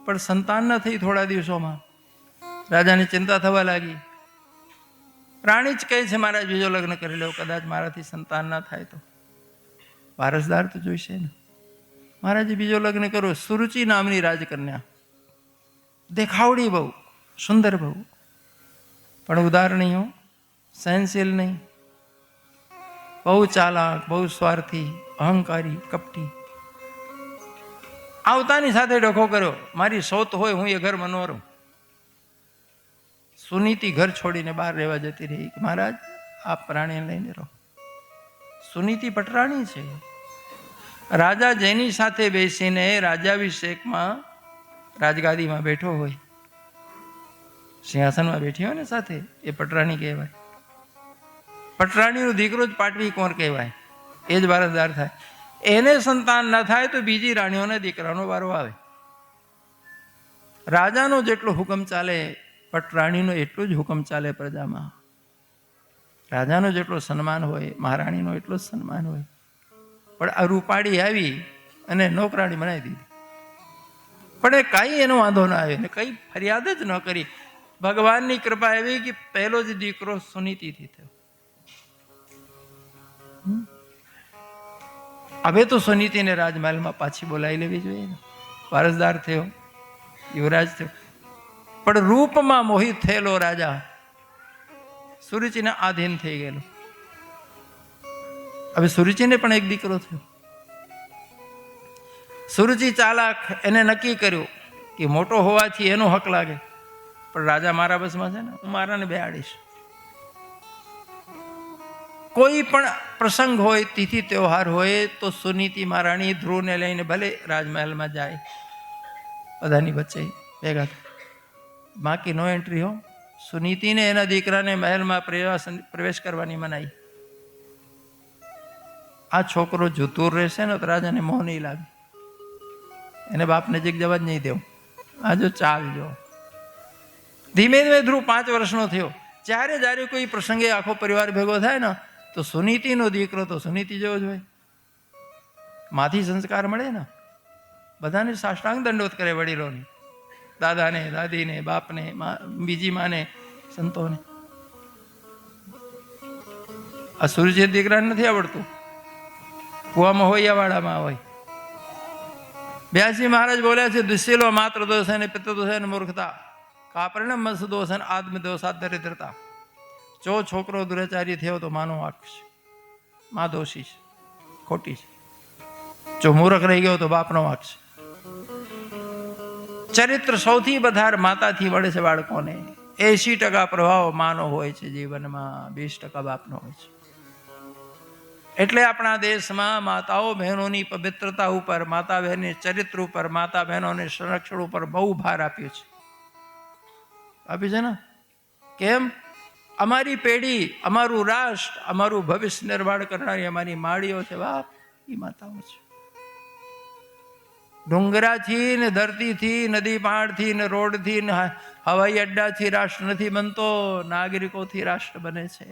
પણ સંતાન ન થઈ. થોડા દિવસોમાં રાજાની ચિંતા થવા લાગી. રાણી જ કહે છે મહારાજ બીજો લગ્ન કરી લો, કદાચ મારાથી સંતાન ના થાય તો વારસદાર તો જોઈશે ને. મહારાજે બીજો લગ્ન કર્યો. સુરુચિ નામની રાજકન્યા, દેખાવડી બહુ, સુંદર બહુ, પણ ઉદાર નહીં હો, સહનશીલ નહીં, બહુ ચાલાક, બહુ સ્વાર્થી, અહંકારી, કપટી. આવતાની સાથે ડખો કર્યો. મારી સોત હોય હું એ ઘર મનોરું. સુનીતિ ઘર છોડીને બહાર રહેવા જતી રહી કે મહારાજ આપ પ્રાણીને લઈને રહો. સુનીતિ પટરાણી છે. રાજા જેની સાથે બેસીને રાજ્યાભિષેકમાં રાજગાદીમાં બેઠો હોય, સિંહાસનમાં બેઠી હોય ને સાથે, એ પટરાણી કહેવાય. પટરાણીનો દીકરો જ પાટવી કોણ કહેવાય, એ જ વારસદાર થાય. એને સંતાન ન થાય તો બીજી રાણીઓને દીકરાનો વારો આવે. રાજાનો જેટલો હુકમ ચાલે, પટરાણીનો એટલો જ હુકમ ચાલે પ્રજામાં. રાજાનો જેટલો સન્માન હોય, મહારાણીનો એટલો જ સન્માન હોય. પણ આ રૂપાળી આવી અને નોકરાણી બનાવી દીધી. પણ એ કાંઈ એનો વાંધો ના આવ્યો ને કઈ ફરિયાદ જ ન કરી. ભગવાનની કૃપા એવી કે પહેલો જ દીકરો સુનીતિથી થયો. હવે તો સુનીતિને રાજમહેલમાં પાછી બોલાવી લેવી જોઈએ ને. વારસદાર થયો, યુવરાજ થયો. પણ રૂપમાં મોહિત થયેલો રાજા સુરુચિને આધીન થઈ ગયેલો. હવે સુરુચિને પણ એક દીકરો થયો. સુરુચિ ચાલાક, એને નક્કી કર્યું કે મોટો હોવાથી એનો હક લાગે, પણ રાજા મારા બસમાં છે ને, હું મારાને બેહાડીશ. કોઈ પણ પ્રસંગ હોય, તિથિ તહેવાર હોય તો સુનીતિ મહારાણી ધ્રુવને લઈને ભલે રાજમહેલમાં જાય, બધાની વચ્ચે ભેગા થાય. બાકી નો એન્ટ્રી હો. સુનીતિને એના દીકરાને મહેલમાં પ્રવેશ કરવાની મનાઈ. આ છોકરો જુતુર રહેશે ને તો રાજાને મોહ નહીં લાગે, એને બાપ નજીક જવા જ નહીં દેવું. આ જો ચાલ જો. ધીમે ધીમે ધ્રુવ 5 વર્ષનો થયો. જ્યારે કોઈ પ્રસંગે આખો પરિવાર ભેગો થાય ને તો સુનીતિનો દીકરો તો સુનીતિ જેવો જ હોય. માથી સંસ્કાર મળે ને, બધાને સાષ્ટાંગ દંડોત કરે, વડીલોને, દાદાને, દાદીને, બાપને, બીજી માને, સંતોને. આ સૂર્ય દીકરાને નથી આવડતું, કુવામાં હોય યા વાડામાં હોય. વ્યાસજી મહારાજ બોલ્યા છે, દુશ્શીલો માત્ર દોષ અને પિત્ત દોષ અને મૂર્ખતા, કાપરિણમ મસ દોષ અને આત્મ દોષ દરિદ્રતા. જો છોકરો દુરાચારી થયો તો માનો વાંક છે, માં દોષી છે, ખોટી છે. જો મૂર્ખ રહી ગયો તો બાપનો વાંક છે. ચરિત્ર સૌથી વધારે માતાથી વળે છે બાળકોને. 80% પ્રભાવ માનો હોય છે જીવનમાં, 20% બાપનો હોય છે. એટલે આપણા દેશમાં માતાઓ બહેનોની પવિત્રતા ઉપર, માતા બહેનની ચરિત્ર ઉપર, માતા બહેનોને સંરક્ષણ ઉપર બહુ ભાર આપ્યો છે. આપ્યું છે ને? કેમ? અમારી પેઢી, અમારું રાષ્ટ્ર, અમારું ભવિષ્ય નિર્માણ કરનારી અમારી માળીઓ છે બાપ, એ માતાઓ છે. ડુંગરાથી ને ધરતીથી, નદી પહાડથી ને રોડથી ને હવાઈ અડ્ડાથી રાષ્ટ્ર નથી બનતો, નાગરિકોથી રાષ્ટ્ર બને છે.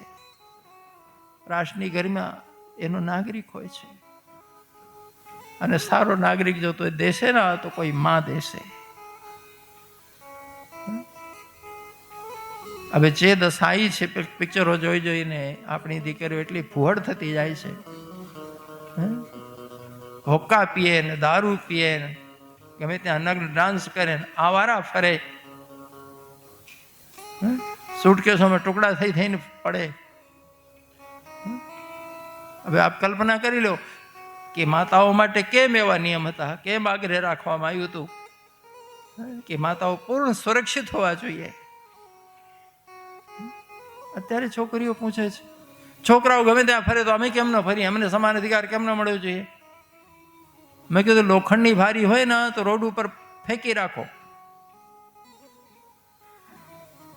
રાષ્ટ્રની ગરિમા એનો નાગરિક હોય છે. અને સારો નાગરિક જો તો દેશે ને તો કોઈ માં દેશે. હવે જે દશાઈ છે, પિક્ચરો જોઈ જોઈને આપણી દીકરીઓ એટલી ફુહડ થતી જાય છે. હોક્કા પીએ ને, દારૂ પીએ ને, ગમે ત્યાં નગ્ન ડાન્સ કરે ને, આવારા ફરે, સુટકેસોમાં ટુકડા થઈને પડે. હવે આપ કલ્પના કરી લો કે માતાઓ માટે કેમ એવા નિયમ હતા, કેમ આગ્રહ રાખવામાં આવ્યું હતું કે માતાઓ પૂર્ણ સુરક્ષિત હોવા જોઈએ. અત્યારે છોકરીઓ પૂછે છે, છોકરાઓ ગમે ત્યાં ફરે તો અમે કેમ ન ફરીએ, અમને સમાન અધિકાર કેમ ન મળવો જોઈએ? મેં કીધું લોખંડની ભારી હોય ને તો રોડ ઉપર ફેંકી રાખો,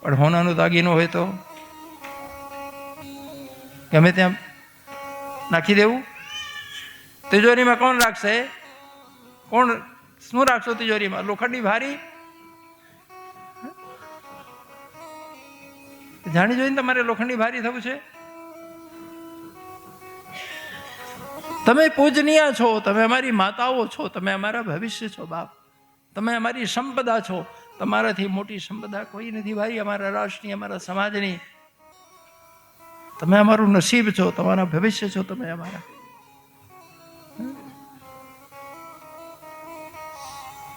પણ હોનાનું દાગીનો હોય તો ગમે ત્યાં નાખી દેવું. તિજોરીમાં કોણ રાખશે? કોણ શું રાખશો તિજોરીમાં? લોખંડની ભારી. જાણી જોઈને તમારે લોખંડની ભારી થવું છે? તમે પૂજનીય છો, તમે અમારી માતાઓ છો, તમે અમારા ભવિષ્ય છો બાપ, તમે અમારી સંપદા છો. તમારાથી મોટી સંપદા કોઈ નથી ભાઈ, અમારા રાષ્ટ્રની, અમારા સમાજની. તમે અમારું નસીબ છો, તમારા ભવિષ્ય છો તમે અમારા.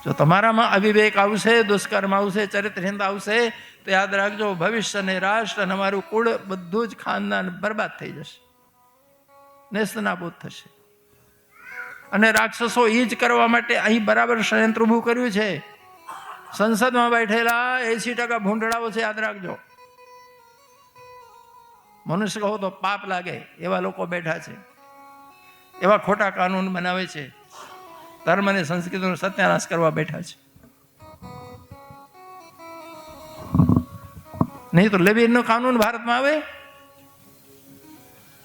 જો તમારામાં અવિવેક આવશે, દુષ્કર્મ આવશે, ચરિત્રહીનતા આવશે તો યાદ રાખજો ભવિષ્ય અને રાષ્ટ્ર અને અમારું કુળ બધું જ ખાનદાન બરબાદ થઈ જશે, નેસ્તનાબૂદ થશે. અને રાક્ષસો એ જ કરવા માટે અહીં બરાબર ષડયંત્ર ઊભું કર્યું છે. સંસદમાં બેઠેલા 80% ભૂંડળાઓ છે, યાદ રાખજો. મનુષ્ય કહો તો પાપ લાગે એવા લોકો બેઠા છે, એવા ખોટા કાનૂન બનાવે છે, ધર્મ અને સંસ્કૃતિનો સત્યાનાશ કરવા બેઠા છે. નહીં તો લેવીનનો કાનૂન ભારતમાં આવે?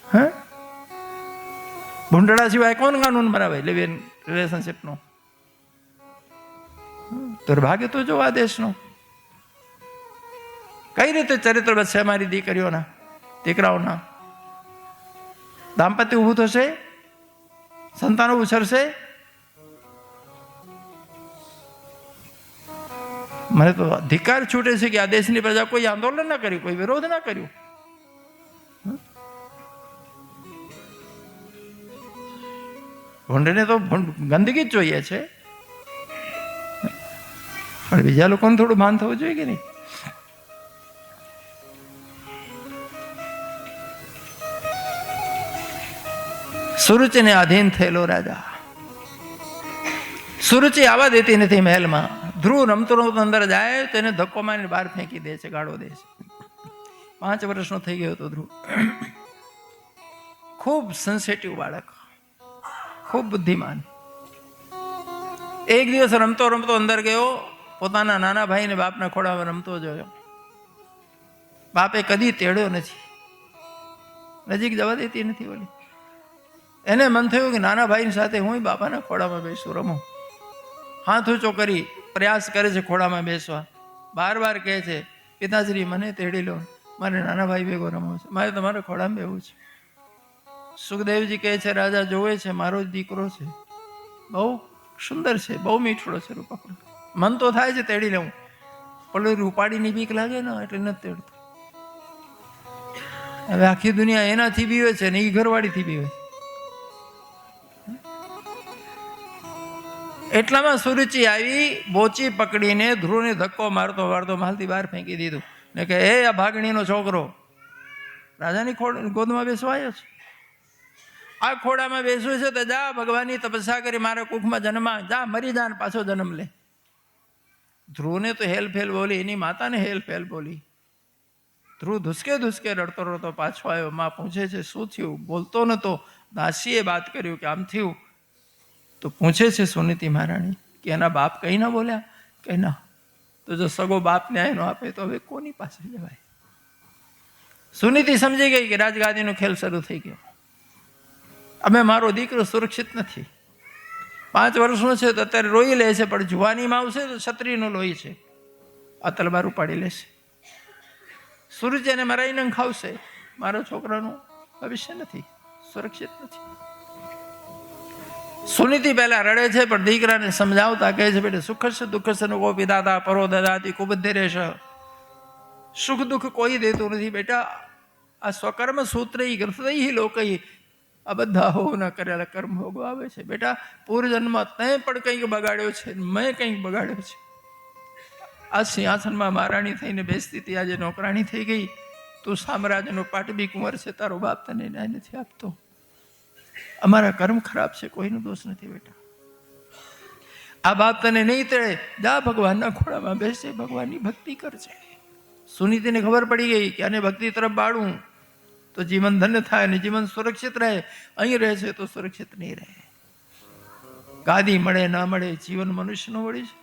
હા, ભૂંડળા સિવાય કોણ કાનૂન બનાવે લેવીન રિલેશનશીપનો? દુર્ભાગ્ય તો જો આ દેશનો. કઈ રીતે ચરિત્ર બચશે અમારી દીકરીઓના, દીકરાઓના? દાંપત્ય ઊભું થશે, સંતાનો ઉછરશે. મને તો અધિકાર છૂટે છે કે આ દેશની પ્રજા કોઈ આંદોલન ના કર્યું, કોઈ વિરોધ ના કર્યું. ભૂંડને તો ગંદકી જ જોઈએ છે, પણ બીજા લોકોને થોડું ભાન થવું જોઈએ કે નહીં? સુરુચિને આધીન થયેલો રાજા. સુરુચિ આવવા દેતી નથી મહેલમાં. ધ્રુવ રમતો રમતો અંદર જાય તો એને ધક્કો મારીને બહાર ફેંકી દે છે, ગાળો દે છે. 5 વર્ષનો થઈ ગયો હતો ધ્રુવ. ખૂબ સેન્સિટિવ બાળક, ખૂબ બુદ્ધિમાન. એક દિવસ રમતો રમતો અંદર ગયો, પોતાના નાના ભાઈને બાપના ખોળામાં રમતો જોયો. બાપે કદી તેડ્યો નથી, નજીક જવા દેતી નથી ઓલી. એને મન થયું કે નાના ભાઈની સાથે હું બાપાના ખોળામાં બેસું, રમું. હાથ ઊંચો કરી પ્રયાસ કરે છે ખોળામાં બેસવા. બાર કહે છે, પિતાશ્રી મને તેડી લો, મારે નાના ભાઈ ભેગો રમવો છે, મારે તમારા ખોળામાં બેવું છે. સુખદેવજી કહે છે, રાજા જોવે છે, મારો જ દીકરો છે, બહુ સુંદર છે, બહુ મીઠડો છે રૂપાળો. મન તો થાય છે તેડી લઉં, પણ રૂપાળીની બીક લાગે ને એટલે નથી તેડતો. હવે આખી દુનિયા એનાથી બીવે છે ને એ ઘરવાળીથી બીવે છે. એટલામાં સુરુચિ આવી, બોચી પકડીને ધ્રુવને ધક્કો મારતો મારતો માલથી બહાર ફેંકી દીધું ને કે એ આ ભાગણીનો છોકરો રાજાની ગોદમાં બેસવા આવ્યો છે, આ ખોડામાં બેસવું છે તો જા ભગવાનની તપસ્યા કરી મારા કુખમાં જન્મા, જા મરી જા ને પાછો જન્મ લે. ધ્રુવને તો હેલ ફેલ બોલી, એની માતાને હેલ ફેલ બોલી. ધ્રુવ ધુસકે રડતો રડતો પાછો આવ્યો. માં પૂછે છે શું થયું? બોલતો નતો. દાસીએ વાત કર્યું કે આમ થયું. તો પૂછે છે સુનીતિ મહારાણી કે એના બાપ કઈ ના બોલ્યા? કે ના. તો જો સગો બાપ ન્યાય નો આપે તો હવે કોની પાસે જવાય? સુનીતિ સમજી ગઈ કે રાજગાદીનો ખેલ શરૂ થઈ ગયો. અમે મારો દીકરો સુરક્ષિત નથી. 5 વર્ષનો છે તો અત્યારે રોઈ લે છે, પણ જુવાનીમાં આવશે તો ક્ષત્રિયનું લોહી છે, આ તલવાર ઉપાડી લેશે. સૂર્યને મરાઈને ખાવશે. મારા છોકરાનું ભવિષ્ય નથી, સુરક્ષિત નથી. સુનીતિ પહેલા રડે છે, પણ દીકરાને સમજાવતા કહે છે, બેટા સુખ છે દુઃખ છે કો પિદાતા પરો દદાતી કુબુદ્ધિ રહેશે. સુખ દુઃખ કોઈ દેતું નથી બેટા, આ સ્વકર્મ સૂત્ર ગ્રથઈ લોકઈ આ બધા હો ન કરેલા કર્મ ભોગો આવે છે. બેટા પૂર્વજન્મમાં તે પણ કંઈક બગાડ્યો છે, મેં કંઈક બગાડ્યો છે. આ સિંહાસનમાં મહારાણી થઈને બેસતી હતી, આજે નોકરાણી થઈ ગઈ. તું સામ્રાજ્યનો પાટબી કુંવર છે, તારો બાપ તને ન્યાય નથી આપતો. અમારા કર્મ ખરાબ છે, કોઈનો દોષ નથી બેટા. આ બાપ તને નહીં તેડે, જા ભગવાનના ખોળામાં બેસે, ભગવાનની ભક્તિ કરજે. સુનીતિને ખબર પડી ગઈ કે આને ભક્તિ તરફ બાળું તો જીવન ધન્ય થાય અને જીવન સુરક્ષિત રહે. અહીં રહે છે તો સુરક્ષિત નહીં રહે. ગાદી મળે ના મળે, જીવન મનુષ્યનું વળી છે.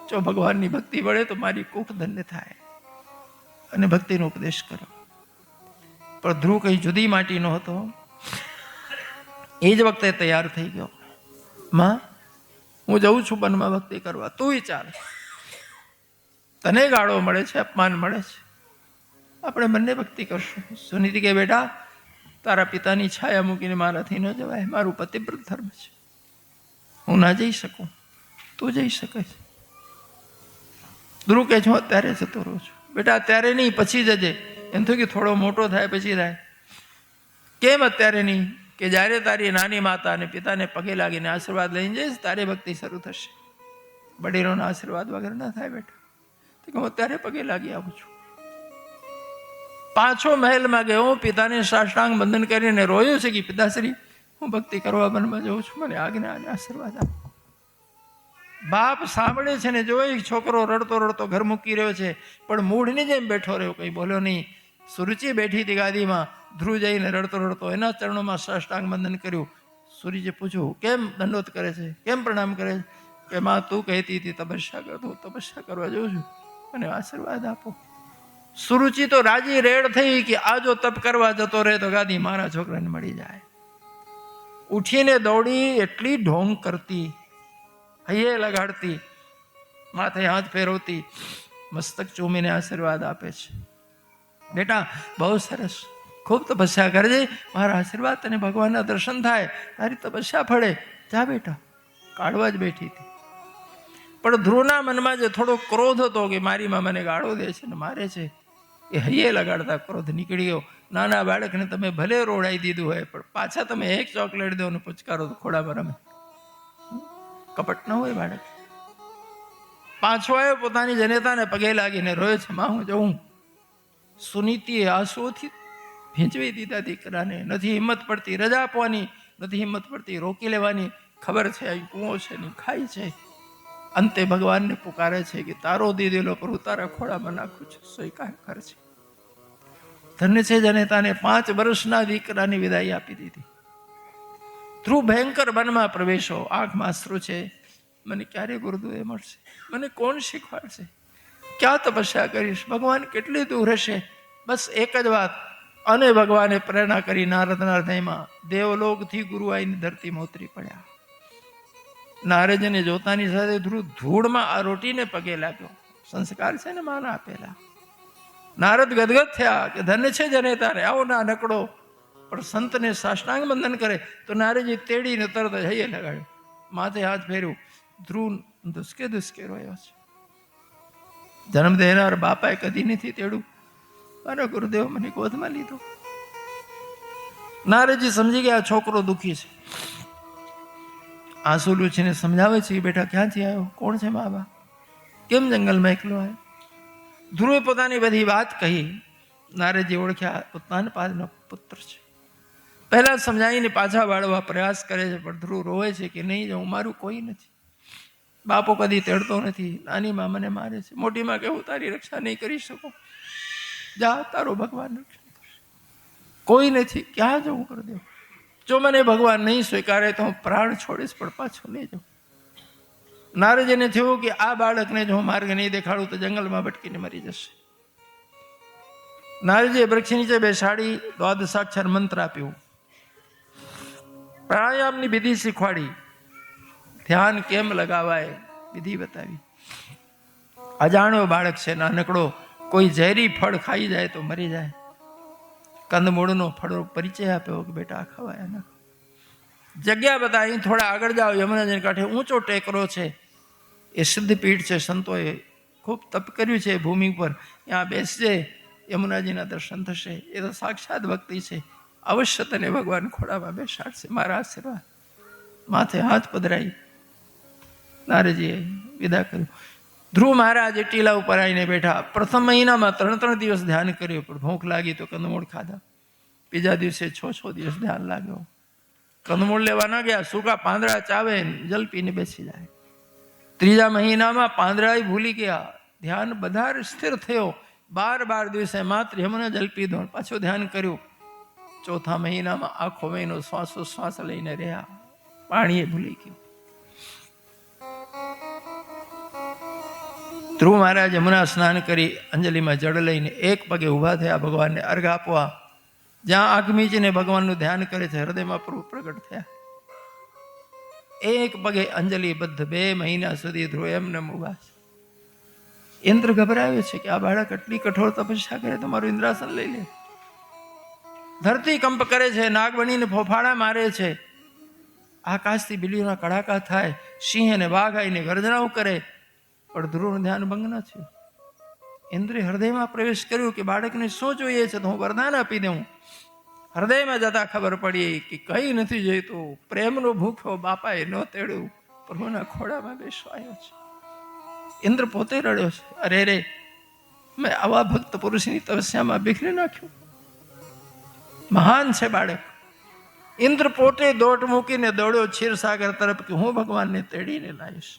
જો ભગવાનની ભક્તિ વળે તો મારી કુખ ધન્ય થાય અને ભક્તિનો ઉપદેશ કરો. પણ ધ્રુવ કઈ જુદી માટીનો હતો. એ જ વખતે તૈયાર થઈ ગયો. માં, હું જઉં છું વનમાં ભક્તિ કરવા, તું ચાલ. તને ગાળો મળે છે, અપમાન મળે છે, આપણે બંને ભક્તિ કરશું. સુનીતિ કે બેટા, તારા પિતાની છાયા મૂકીને મારાથી ન જવાય, મારું પતિવ્રત ધર્મ છે, હું ના જઈ શકું, તું જઈ શકે છે. ધ્રુવ કે છું અત્યારે જતો રહું છું. બેટા અત્યારે નહીં, પછી જજે. એમ થયું કે થોડો મોટો થાય પછી થાય. કેમ અત્યારે નહીં? કે જ્યારે તારી નાની માતા અને પિતાને પગે લાગીને આશીર્વાદ લઈને જઈશ, તારી ભક્તિ શરૂ થશે. વડીલોના આશીર્વાદ વગર ના થાય બેટા. તો હું અત્યારે પગે લાગી આવું છું. પાછો મહેલમાં ગયો, પિતાને સાષ્ટાંગ બંધન કરીને રોયો છે કે પિતાશ્રી, હું ભક્તિ કરવા વનમાં જઉં છું, મને આજ્ઞા અને આશીર્વાદ આપો. બાપ સાંભળે છે ને જોઈ છોકરો રડતો રડતો ઘર મૂકી રહ્યો છે, પણ મૂળની જેમ બેઠો રહ્યો, કઈ બોલ્યો નહીં. સુરુચિ બેઠી હતી ગાદીમાં. ધ્રુવ જઈને રડતો રડતો એના ચરણોમાં સાષ્ટાંગ બંધન કર્યું. સૂર્યજીએ પૂછ્યું, કેમ દંડોત કરે છે, કેમ પ્રણામ કરે છે? કે માં, તું કહેતી હતી તપસ્યા કરતો, તપસ્યા કરવા જઉં છું, મને આશીર્વાદ આપો. સુરુચિ તો રાજી રેડ થઈ કે આ જો તપ કરવા જતો રહે તો ગાદી મારા છોકરાને મળી જાય. ઉઠીને દોડી, એટલી ઢોંગ કરતી, હૈયે લગાડતી, માથે હાથ ફેરવતી, મસ્તક ચૂમીને આશીર્વાદ આપે છે. બેટા બહુ સરસ, ખૂબ તપસ્યા કરજે, મારા આશીર્વાદ તને ભગવાનના દર્શન થાય, તારી તપસ્યા ફળે, જા બેટા. કાઢવા જ બેઠી હતી. પણ ધ્રુવના મનમાં જે થોડો ક્રોધ હતો કે મારી માં મને ગાળો દે છે ને મારે છે, એ હૈયે લગાડતા ક્રોધ નીકળી ગયો. નાના બાળકને તમે ભલે રોડાઈ દીધું હોય, પણ પાછા તમે એક ચોકલેટ દો ને પુચકારો તો ખોડામાં રમે. કપટ ન હોય બાળક. પાછો આવ્યો, પોતાની જનેતાને પગે લાગીને રોયો છે, માં હું જઉં. સુનીતિએ આંસુઓથી ભીંચવી દીધા દીકરાને. નથી હિંમત પડતી રજા આપવાની, નથી હિંમત પડતી રોકી લેવાની. ખબર છે અહીં કૂવો છે ને ખાઈ છે. અંતે ભગવાનને પુકારે છે કે તારો દીધેલો પ્રભુ તારા ખોળામાં નાખું છું, સ્વીકાર કર છે. ધન્ય છે જનેતાને 5 વર્ષના દીકરાની વિદાય આપી દીધી. ધ્રુવ ભયંકર વનમાં પ્રવેશો, આંખમાં અશ્રુ છે. મને ક્યારે ગુરુદેવ મળશે? મને કોણ શીખવાડશે? ક્યાં તપસ્યા કરીશ? ભગવાન કેટલી દૂર હશે? બસ એક જ વાત. અને ભગવાને પ્રેરણા કરી નારદના હૃદયમાં. દેવલોકથી ગુરુ આવીને ધરતીમાં ઉતરી પડ્યા. નારદને જોતાની સાથે ધ્રુવ ધૂળમાં આ રોટીને પગે લાગ્યો. સંસ્કાર છે ને માના આપેલા. નારદ ગદગદ થયા કે ધન્ય છે જનેતાને, આવો ના નકડો. પણ સંતને સાષ્ટાંગ બંધન કરે તો નારદજી તેડીને તરત જ હૈયે લગાડ્યો, માથે હાથ ફેર્યું. ધ્રુવ દુસ્કે દુસ્કે રોયો છે. જન્મ દેનાર બાપાએ કદી નથી તેડું. મારો ગુરુદેવ મને ગોદમાં લીધો. નારદજી સમજી ગયા છોકરો દુઃખી છે. આંસુ લૂછીને સમજાવે છે, બેટા ક્યાંથી આવ્યો, કોણ છે મા બા, કેમ જંગલમાં એકલો આવ્યો? ધ્રુવે પોતાની બધી વાત કહી. નારદજી ઓળખ્યા ઉત્તાનપાદનો પુત્ર છે. પહેલા સમજાવીને પાછા વાળવા પ્રયાસ કરે છે, પણ ધ્રુવ રોવે છે કે નહીં જાઉં, મારું કોઈ નથી. બાપો કદી તેડતો નથી, નાની માં મને મારે છે, મોટી માં કેવું તારી રક્ષા નહીં કરી શકું, જા તારો ભગવાન રક્ષા કરશે. કોઈ નથી, ક્યાં જવું કરી દેવું? જો મને ભગવાન નહીં સ્વીકારે તો હું પ્રાણ છોડીશ, પણ પાછો નહીં જાઉં. નારદજીને થયું કે આ બાળકને જો હું માર્ગ નહીં દેખાડું તો જંગલમાં ભટકીને મરી જશે. નારદજીએ વૃક્ષ નીચે બેસાડી દ્વાદશાક્ષર મંત્ર આપ્યું, પ્રાણાયામની વિધિ શીખવાડી, ધ્યાન કેમ લગાવાય વિધિ બતાવી. અજાણ્યો બાળક છે, નાનકડો, કોઈ ઝેરી ફળ ખાઈ જાય તો મરી જાય. કંદમૂળનો ફળનો પરિચય આપ્યો કે બેટા આ ખવાય ના. જગ્યા બતાવી, થોડા આગળ જાઓ, યમુનાજીને કાંઠે ઊંચો ટેકરો છે, એ સિદ્ધપીઠ છે, સંતોએ ખૂબ તપ કર્યું છે ભૂમિ પર, ત્યાં બેસજે, યમુનાજીના દર્શન થશે. એ તો સાક્ષાત ભક્તિ છે. અવશ્ય તને ભગવાન ખોડામાં બેસાડશે, મારા આશીર્વાદ. માથે હાથ પધરાઈ નારદજીએ વિદા કર્યું. ધ્રુવ મહારાજ ટીલા ઉપર આવીને બેઠા. પ્રથમ મહિનામાં 3 દિવસ ધ્યાન કર્યું, પણ ભૂખ લાગી તો કંદમૂળ ખાધા. બીજા દિવસે 6 દિવસ ધ્યાન લાગ્યો. કંદમૂળ લેવા ના ગયા, સૂકા પાંદડા ચાવે, જલ પીને બેસી જાય. 3જા મહિનામાં પાંદડા ભૂલી ગયા, ધ્યાન બધા સ્થિર થયો. 12 દિવસે માત્ર યમુના જલ પીધો, પાછું ધ્યાન કર્યું. 4થા મહિનામાં આખો મહિનો શ્વાસોશ્વાસ લઈને રહ્યા, પાણીએ ભૂલી ગયું. ધ્રુવ મહારાજ યમુના સ્નાન કરી અંજલિમાં જળ લઈને એક પગે ઊભા થયા, ભગવાનને અર્ઘ આપવા. જ્યાં આંખ મીચીને ભગવાનનું ધ્યાન કરે છે, હૃદયમાં પ્રભુ પ્રગટ થયા. એક પગે અંજલિબદ્ધ 2 મહિના સુધી ધ્રુવ એમને ઊભા છે. ઇન્દ્ર ગભરાયો છે કે આ બાળક આટલી કઠોર તપસ્યા કરે તો મારું ઇન્દ્રાસન લઈ લે. ધરતી કંપ કરે છે, નાગ બનીને ફોફાડા મારે છે, આકાશથી બિલીઓના કડાકા થાય, સિંહ અને વાઘ આવીને ગર્જનાઓ કરે, પણ ધ્રુવનું ધ્યાન ભંગ ન થયું. ઇન્દ્રે હૃદયમાં પ્રવેશ કર્યો કે બાળકને શું જોઈએ છે તો હું વરદાન આપી દઉં. હૃદયમાં જતા ખબર પડી કે કંઈ નથી જોઈતું. પ્રેમનો ભૂખ્યો બાપાએ ન તેડ્યું, પ્રભુના ખોળામાં બેસવાયો છે. ઇન્દ્ર પોતે રડ્યો છે, અરે રે, મેં આવા ભક્ત પુરુષની તપસ્યામાં બિખરી નાખ્યું. મહાન છે બાળક. ઇન્દ્ર પોતે દોટ મૂકીને દોડ્યો ક્ષીરસાગર તરફ કે હું ભગવાનને તેડીને લાવીશ.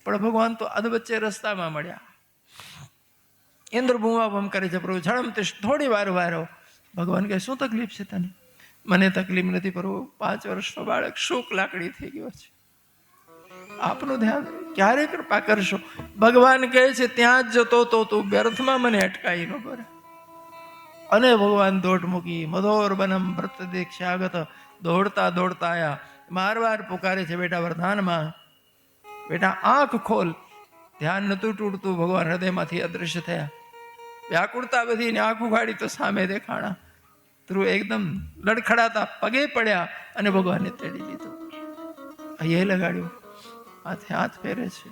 પણ ભગવાન તો અધવચ્ચે રસ્તામાં મળ્યા. ઇન્દ્ર બૂમાબૂમ કરે છે, પ્રભુ ઝડમથી થોડી વાર વારો. ભગવાન કહે શું તકલીફ છે તને? મને તકલીફ નથી પ્રભુ, 5 વર્ષનો બાળક શોક લાકડી થઈ ગયો છે, આપનું ધ્યાન ક્યારે કૃપા કરશો? ભગવાન કહે છે ત્યાં જ જતો તો તું વ્યર્થમાં મને અટકાઈ ન કરે. અને ભગવાન દોટ મૂકી મધોર બનમ વ્રત દીક્ષાગત, દોડતા દોડતા આયા. મારવાર પુકારે છે, બેટા વરદાનમાં, બેટા આંખ ખોલ. ધ્યાન નતું તૂટતું, ભગવાન હૃદયમાંથી અદૃશ્ય થયા. વ્યાકુળતા બધીને આંખ ઉઘાડી તો સામે દેખાણા. ધ્રુવ એકદમ લડખડાતા પગે પડ્યા અને ભગવાનને તેડી લીધો. અહીંયા લગાડ્યું, હાથે હાથ ફેરે છે.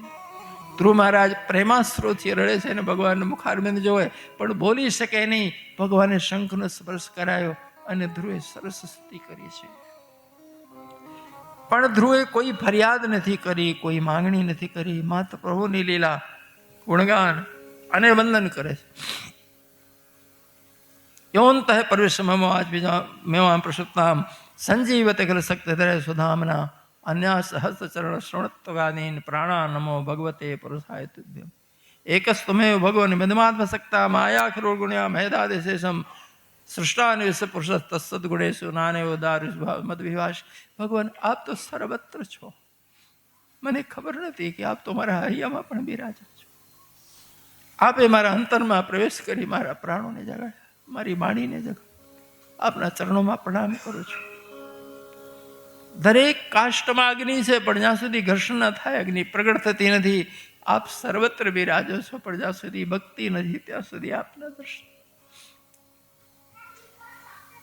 ધ્રુવ મહારાજ પ્રેમાસ્ત્રોથી રડે છે અને ભગવાનનું મુખારબિંદ જોવે પણ બોલી શકે નહીં. ભગવાને શંખનો સ્પર્શ કરાયો અને ધ્રુવે સરસ સ્તુતિ કરી છે. પણ ધ્રુવે કોઈ ફરિયાદ નથી કરી, કોઈ માંગણી નથી કરી. માત્ર પ્રભુની લીલા ગુણગાન અને વંદન કરે છે. યોંત પરવેશમો આજ બીજા મેવા પ્રસુતામ સંજીવતે ખલ શક્તિ ધરે સુધામના અન્યાસ હસ્તચરણ શ્રવણત્વગાદીન પ્રાણા નમો ભગવતે પુરુષાય તુભ્યમ. એકસ્તુમેવ ભગવન મદમાત્મસક્તા માયાખરો ગુણ્યા મહેદાદેશેષમ સૃષ્ટાનિવેશ પુરુષ તત્સદગુણેશુ નાનેવ દારુષ મદવિભાષ. ભગવાન આપ તો સર્વત્ર છો, મને ખબર નથી કે આપ તો મારા હૈયામાં પણ બિરાજો છો. આપે મારા અંતરમાં પ્રવેશ કરી મારા પ્રાણોને જગાડ્યા, મારી વાણીને જગાડ્યા. આપના ચરણોમાં પ્રણામ કરું છું. દરેક કાષ્ટમાં અગ્નિ છે પણ જ્યાં સુધી ઘર્ષણ ન થાય અગ્નિ પ્રગટ થતી નથી. આપ સર્વત્ર બિરાજો છો પણ જ્યાં સુધી ભક્તિ નથી ત્યાં સુધી આપના દર્શન.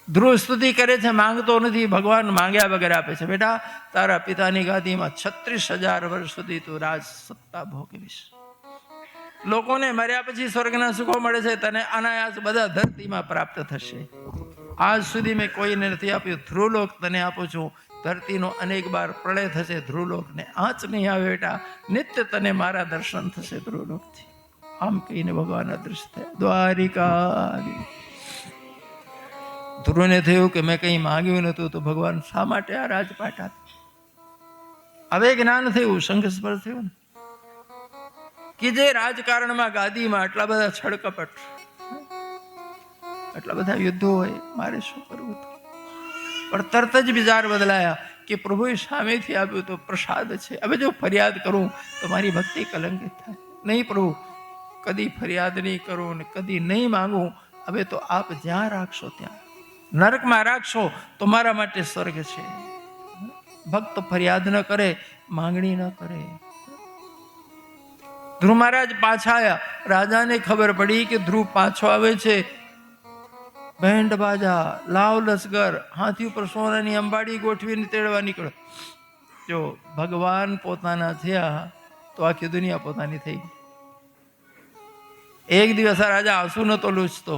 ધ્રુવ સ્તુતિ કરે છે, માંગતો નથી. ભગવાન માંગ્યા વગર આપે છે. બેટા તારા પિતાની ગાદીમાં 36,000 વર્ષ સુધી તું રાજ સત્તા ભોગવીશ. લોકોને મર્યા પછી સ્વર્ગના સુખો મળે છે, તને અનાયાસ બધા ધરતીમાં પ્રાપ્ત થશે. આજ સુધી મેં કોઈને નથી આપ્યું. ધ્રુવલોક તને આપું છું. ધરતીનો અનેક બાર પ્રળય થશે, ધ્રુવલોકને આંચ નહીં આવે બેટા. નિત્ય તને મારા દર્શન થશે ધ્રુવલોકથી. આમ કહીને ભગવાન અદૃશ્ય થયા. દ્વારિકા ધ્રુવને થયું કે મેં કંઈ માંગ્યું નહોતું તો ભગવાન શા માટે આ રાજપાટ આપે? હવે જ્ઞાન થયું, શંખ સ્પર્શ થયો ને કે જે રાજકારણમાં ગાદીમાં આટલા બધા છળકપટ, આટલા બધા યુદ્ધો હોય, મારે શું કરવું હતું? પણ તરત જ વિચાર બદલાયા કે પ્રભુએ સામેથી આપ્યું તો પ્રસાદ છે. હવે જો ફરિયાદ કરું તો મારી ભક્તિ કલંકિત થાય. નહીં પ્રભુ, કદી ફરિયાદ નહીં કરું ને કદી નહીં માંગું. હવે તો આપ જ્યાં રાખશો ત્યાં, નરકમાં રાખશો તો મારા માટે સ્વર્ગ છે. ભક્ત ફરિયાદ ન કરે, માંગણી ન કરે. ધ્રુવ મહારાજ પાછા આવ્યા. રાજાને ખબર પડી કે ધ્રુવ પાછો આવે છે. બેન્ડ બાજા, લાવ લશ્કર, હાથી ઉપર સોનાની અંબાડી ગોઠવીને તેડવા નીકળ્યો. જો ભગવાન પોતાના થયા તો આખી દુનિયા પોતાની થઈ ગઈ. એક દિવસ રાજા આંસુ નતો લૂછતો.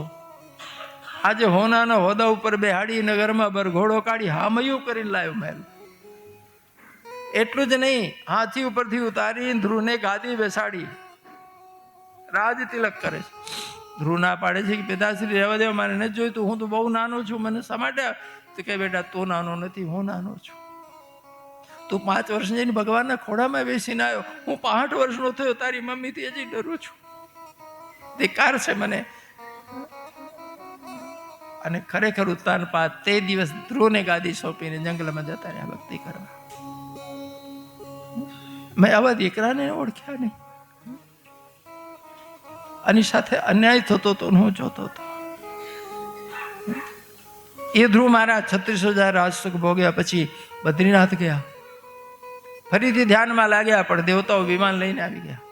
આજે હોનાના હોદા ઉપર બેહાડી નગરમાં બરઘોડો કાઢી હામયું કરીને લાવ્યો મહેલ. એટલું જ નહીં, હાથી ઉપરથી ઉતારી ધ્રુવને ગાદી બેસાડી રાજ તિલક કરે છે. ધ્રુવ ના પાડે છે કે પિતાશ્રી રહેવા દેવા, મારે નથી જોઈતું, હું તો બહુ નાનો છું, મને શા માટે? તો કે બેટા તું નાનો નથી, હું નાનો છું. તું 5 વર્ષ જઈને ભગવાનના ખોડામાં બેસીને આવ્યો, હું 65 વર્ષનો થયો, તારી મમ્મીથી હજી ડરું છું. ધિક્કાર છે મને. અને ખરેખર ઉત્તાનપાદ તે દિવસ ધ્રુવને ગાદી સોંપીને જંગલમાં જતા રહ્યા ભક્તિ કરવા. મેં આવા દીકરાને ઓળખ્યા નહીં. આની સાથે અન્યાય થતો હતો હું જોતો હતો. એ ધ્રુવ મહારાજ 36,000 રાજસુખ ભોગ્યા પછી બદ્રીનાથ ગયા. ફરીથી ધ્યાનમાં લાગ્યા, પણ દેવતાઓ વિમાન લઈને આવી ગયા.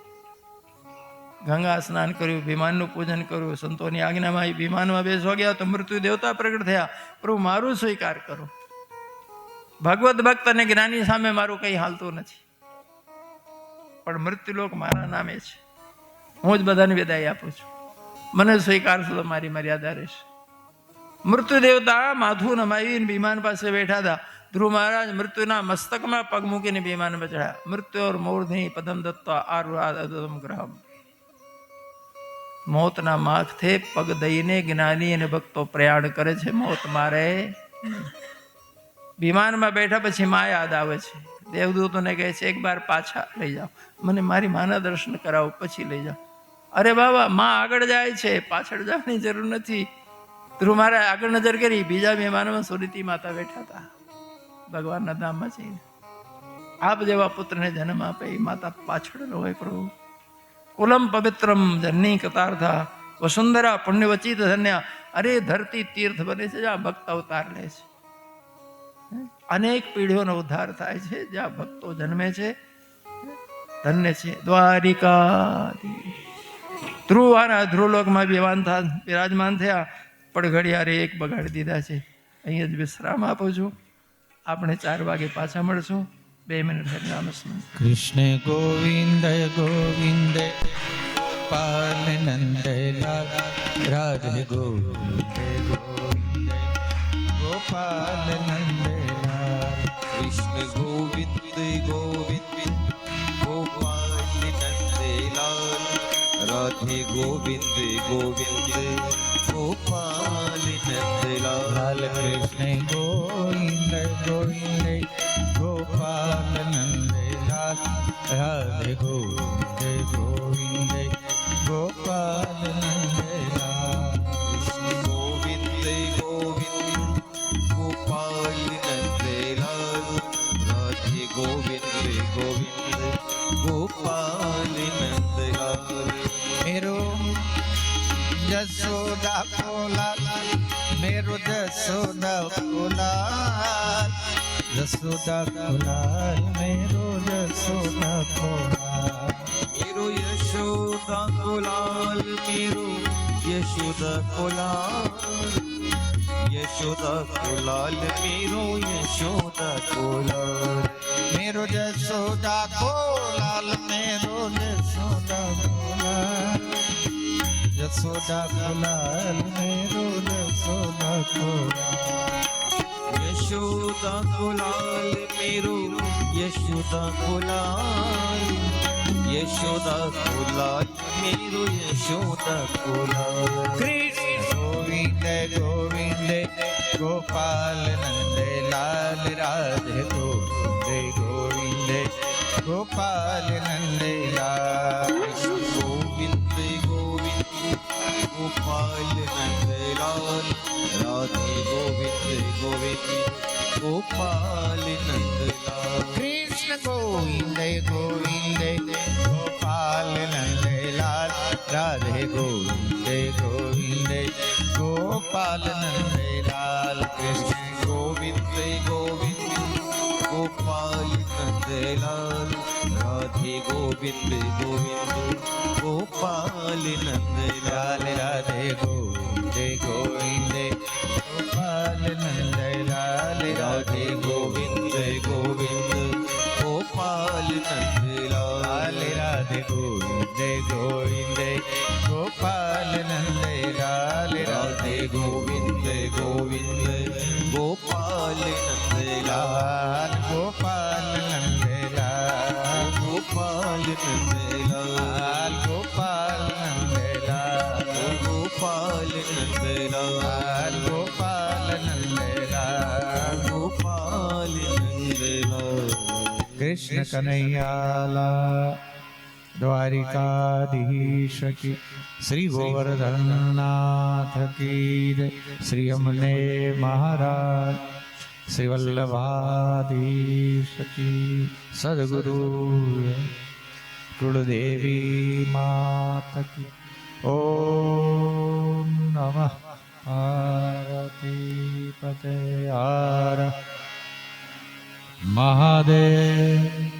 ગંગા સ્નાન કર્યું, વિમાનનું પૂજન કર્યું, સંતોની આજ્ઞામાં વિમાનમાં બેસવા ગયા તો મૃત્યુ દેવતા પ્રગટ થયા. પ્રભુ મારું સ્વીકાર કરો, ભગવત ભક્ત અને જ્ઞાની સામે મારું કંઈ હાલતું નથી, પણ મૃત્યુલોક મારા નામે છે, હું જ બધાને વિદાય આપું છું, મને સ્વીકારશો તો મારી મર્યાદા રહેશે. મૃત્યુ દેવતા માથું નમાવીને વિમાન પાસે બેઠા હતા. ધ્રુવ મહારાજ મૃત્યુના મસ્તકમાં પગ મૂકીને વિમાનમાં ચડ્યા. મૃત્યુર મૂર્ધની પદમ દત્તા આરુદમ ગ્રહમ. મોતના માથે પગ દઈને જ્ઞાની અને ભક્તો પ્રયાણ કરે છે, મોત મારે. વિમાનમાં બેઠા પછી મા યાદ આવે છે. દેવદૂતોને કહે છે, એક બાર પાછા લઈ જાઓ, મને મારી માના દર્શન કરાવો, પછી લઈ જાઓ. અરે બાબા, મા આગળ જાય છે, પાછળ જવાની જરૂર નથી. ધ્રુવ મહારાજ આગળ નજર કરી, બીજા વિમાનમાં સુરીતી માતા બેઠા હતા, ભગવાનના ધામમાં જઈને. આપ જેવા પુત્રને જન્મ આપે એ માતા પાછળ ન હોય પ્રભુ. કુલમ પવિત્રમ જનની કતાર્થા વસુંધરા પુણ્યવચિત ધન્યા. અરે ધરતી તીર્થ બને છે જ્યાં ભક્ત અવતાર લે છે. અનેક પેઢીઓનો ઉદ્ધાર થાય છે જ્યાં ભક્તો જન્મે છે, ધન્ય છે. દ્વારિકાધીશ ધ્રુવાના ધ્રુવલોકમાં વિરાજમાન થયા, પણ ઘડિયાળે એક બગાડી દીધા છે. અહીંયા જ વિશ્રામ આપું છું. આપણે 4 વાગે પાછા મળશું. 2 મિનિટ હરિનામ સ્મરણ. કૃષ્ણ ગોવિંદ ગોવિંદ પાલ નંદ લાલ, રાધે ગોવિંદ ગોવિંદ ગોપાલ નંદ લાલ. કૃષ્ણ ગોવિંદ ગોવિંદ ગોપાલ નંદ લાલ, રાધે ગોવિંદ ગોવિંદ ગોપાલ નંદ લાલ. કૃષ્ણ ગોવિંદ ગોવિંદ ગોપાલ નંદ લાલ, રાધે ગોવિંદ ગોવિંદ ગોપાલ નંદ લાલ. કૃષ્ણ ગોવિંદ ગોવિંદ ગોપાલ નંદ લાલ, રાધે ગોવિંદ ગોવિંદ ગોપાલ નંદ લાલ. मेरो जसोदा को लाल, मेरो जसोदा को लाल, जसोदा को लाल, मेरो जसोदा को लाल. मेरो यशोदा को लाल, मेरो यशोदा को लाल, यशोदा को लाल, मेरो यशोदा को लाल. मेरो जसोदा को लाल, मेरो जसोदा को लाल, जसोदा को लाल, मेरो जसोदा को लाल. यशोदा को लाल, मेरो यशोदा को लाल, यशोदा को लाल, मेरो यशोदा को लाल. कृष्ण गोविंद गोविंद गोपाल नंद लाल, राधे गोविंद गोविंद गोपाल नंद लाल. गोविंद गोविंद गोपाल नंद लाल, राधे गोविंद गोविंद गोपाल नंद लाल. कृष्ण गोविंद गोविंद गोपाल नंद लाल, राधे गोविंद गोविंद गोपाल नंद लाल. कृष्ण गोविंद गोविंद गोपाल नंद लाल, राधे गोविंद गोविंद गोपाल नंद लाल. राधे गोविंद गोविंद गोपाल नंद लाल, राधे गोविंद गोविंद गोपाल नंद लाल. राधे गोविंद गोविंद गोपाल नंद लाल, राधे गोविंद गोविंद गोपाल नंद लाल. गोपाल नंद लाल, गोपाल नंद लाल, गोपाल नंद लाल, गोपाल नंद लाल, गोपाल नंद लाल. गोपाल नंद लाल. कृष्ण कन्हैया द्वारिकाधीश की, श्री गोवर्धननाथ की जय. श्री अमने महाराज, श्री वल्लभाधीश की, सदगुरु कुलदेवी माता की, ઓમ નમઃ પાર્વતી પતે હર મહાદેવ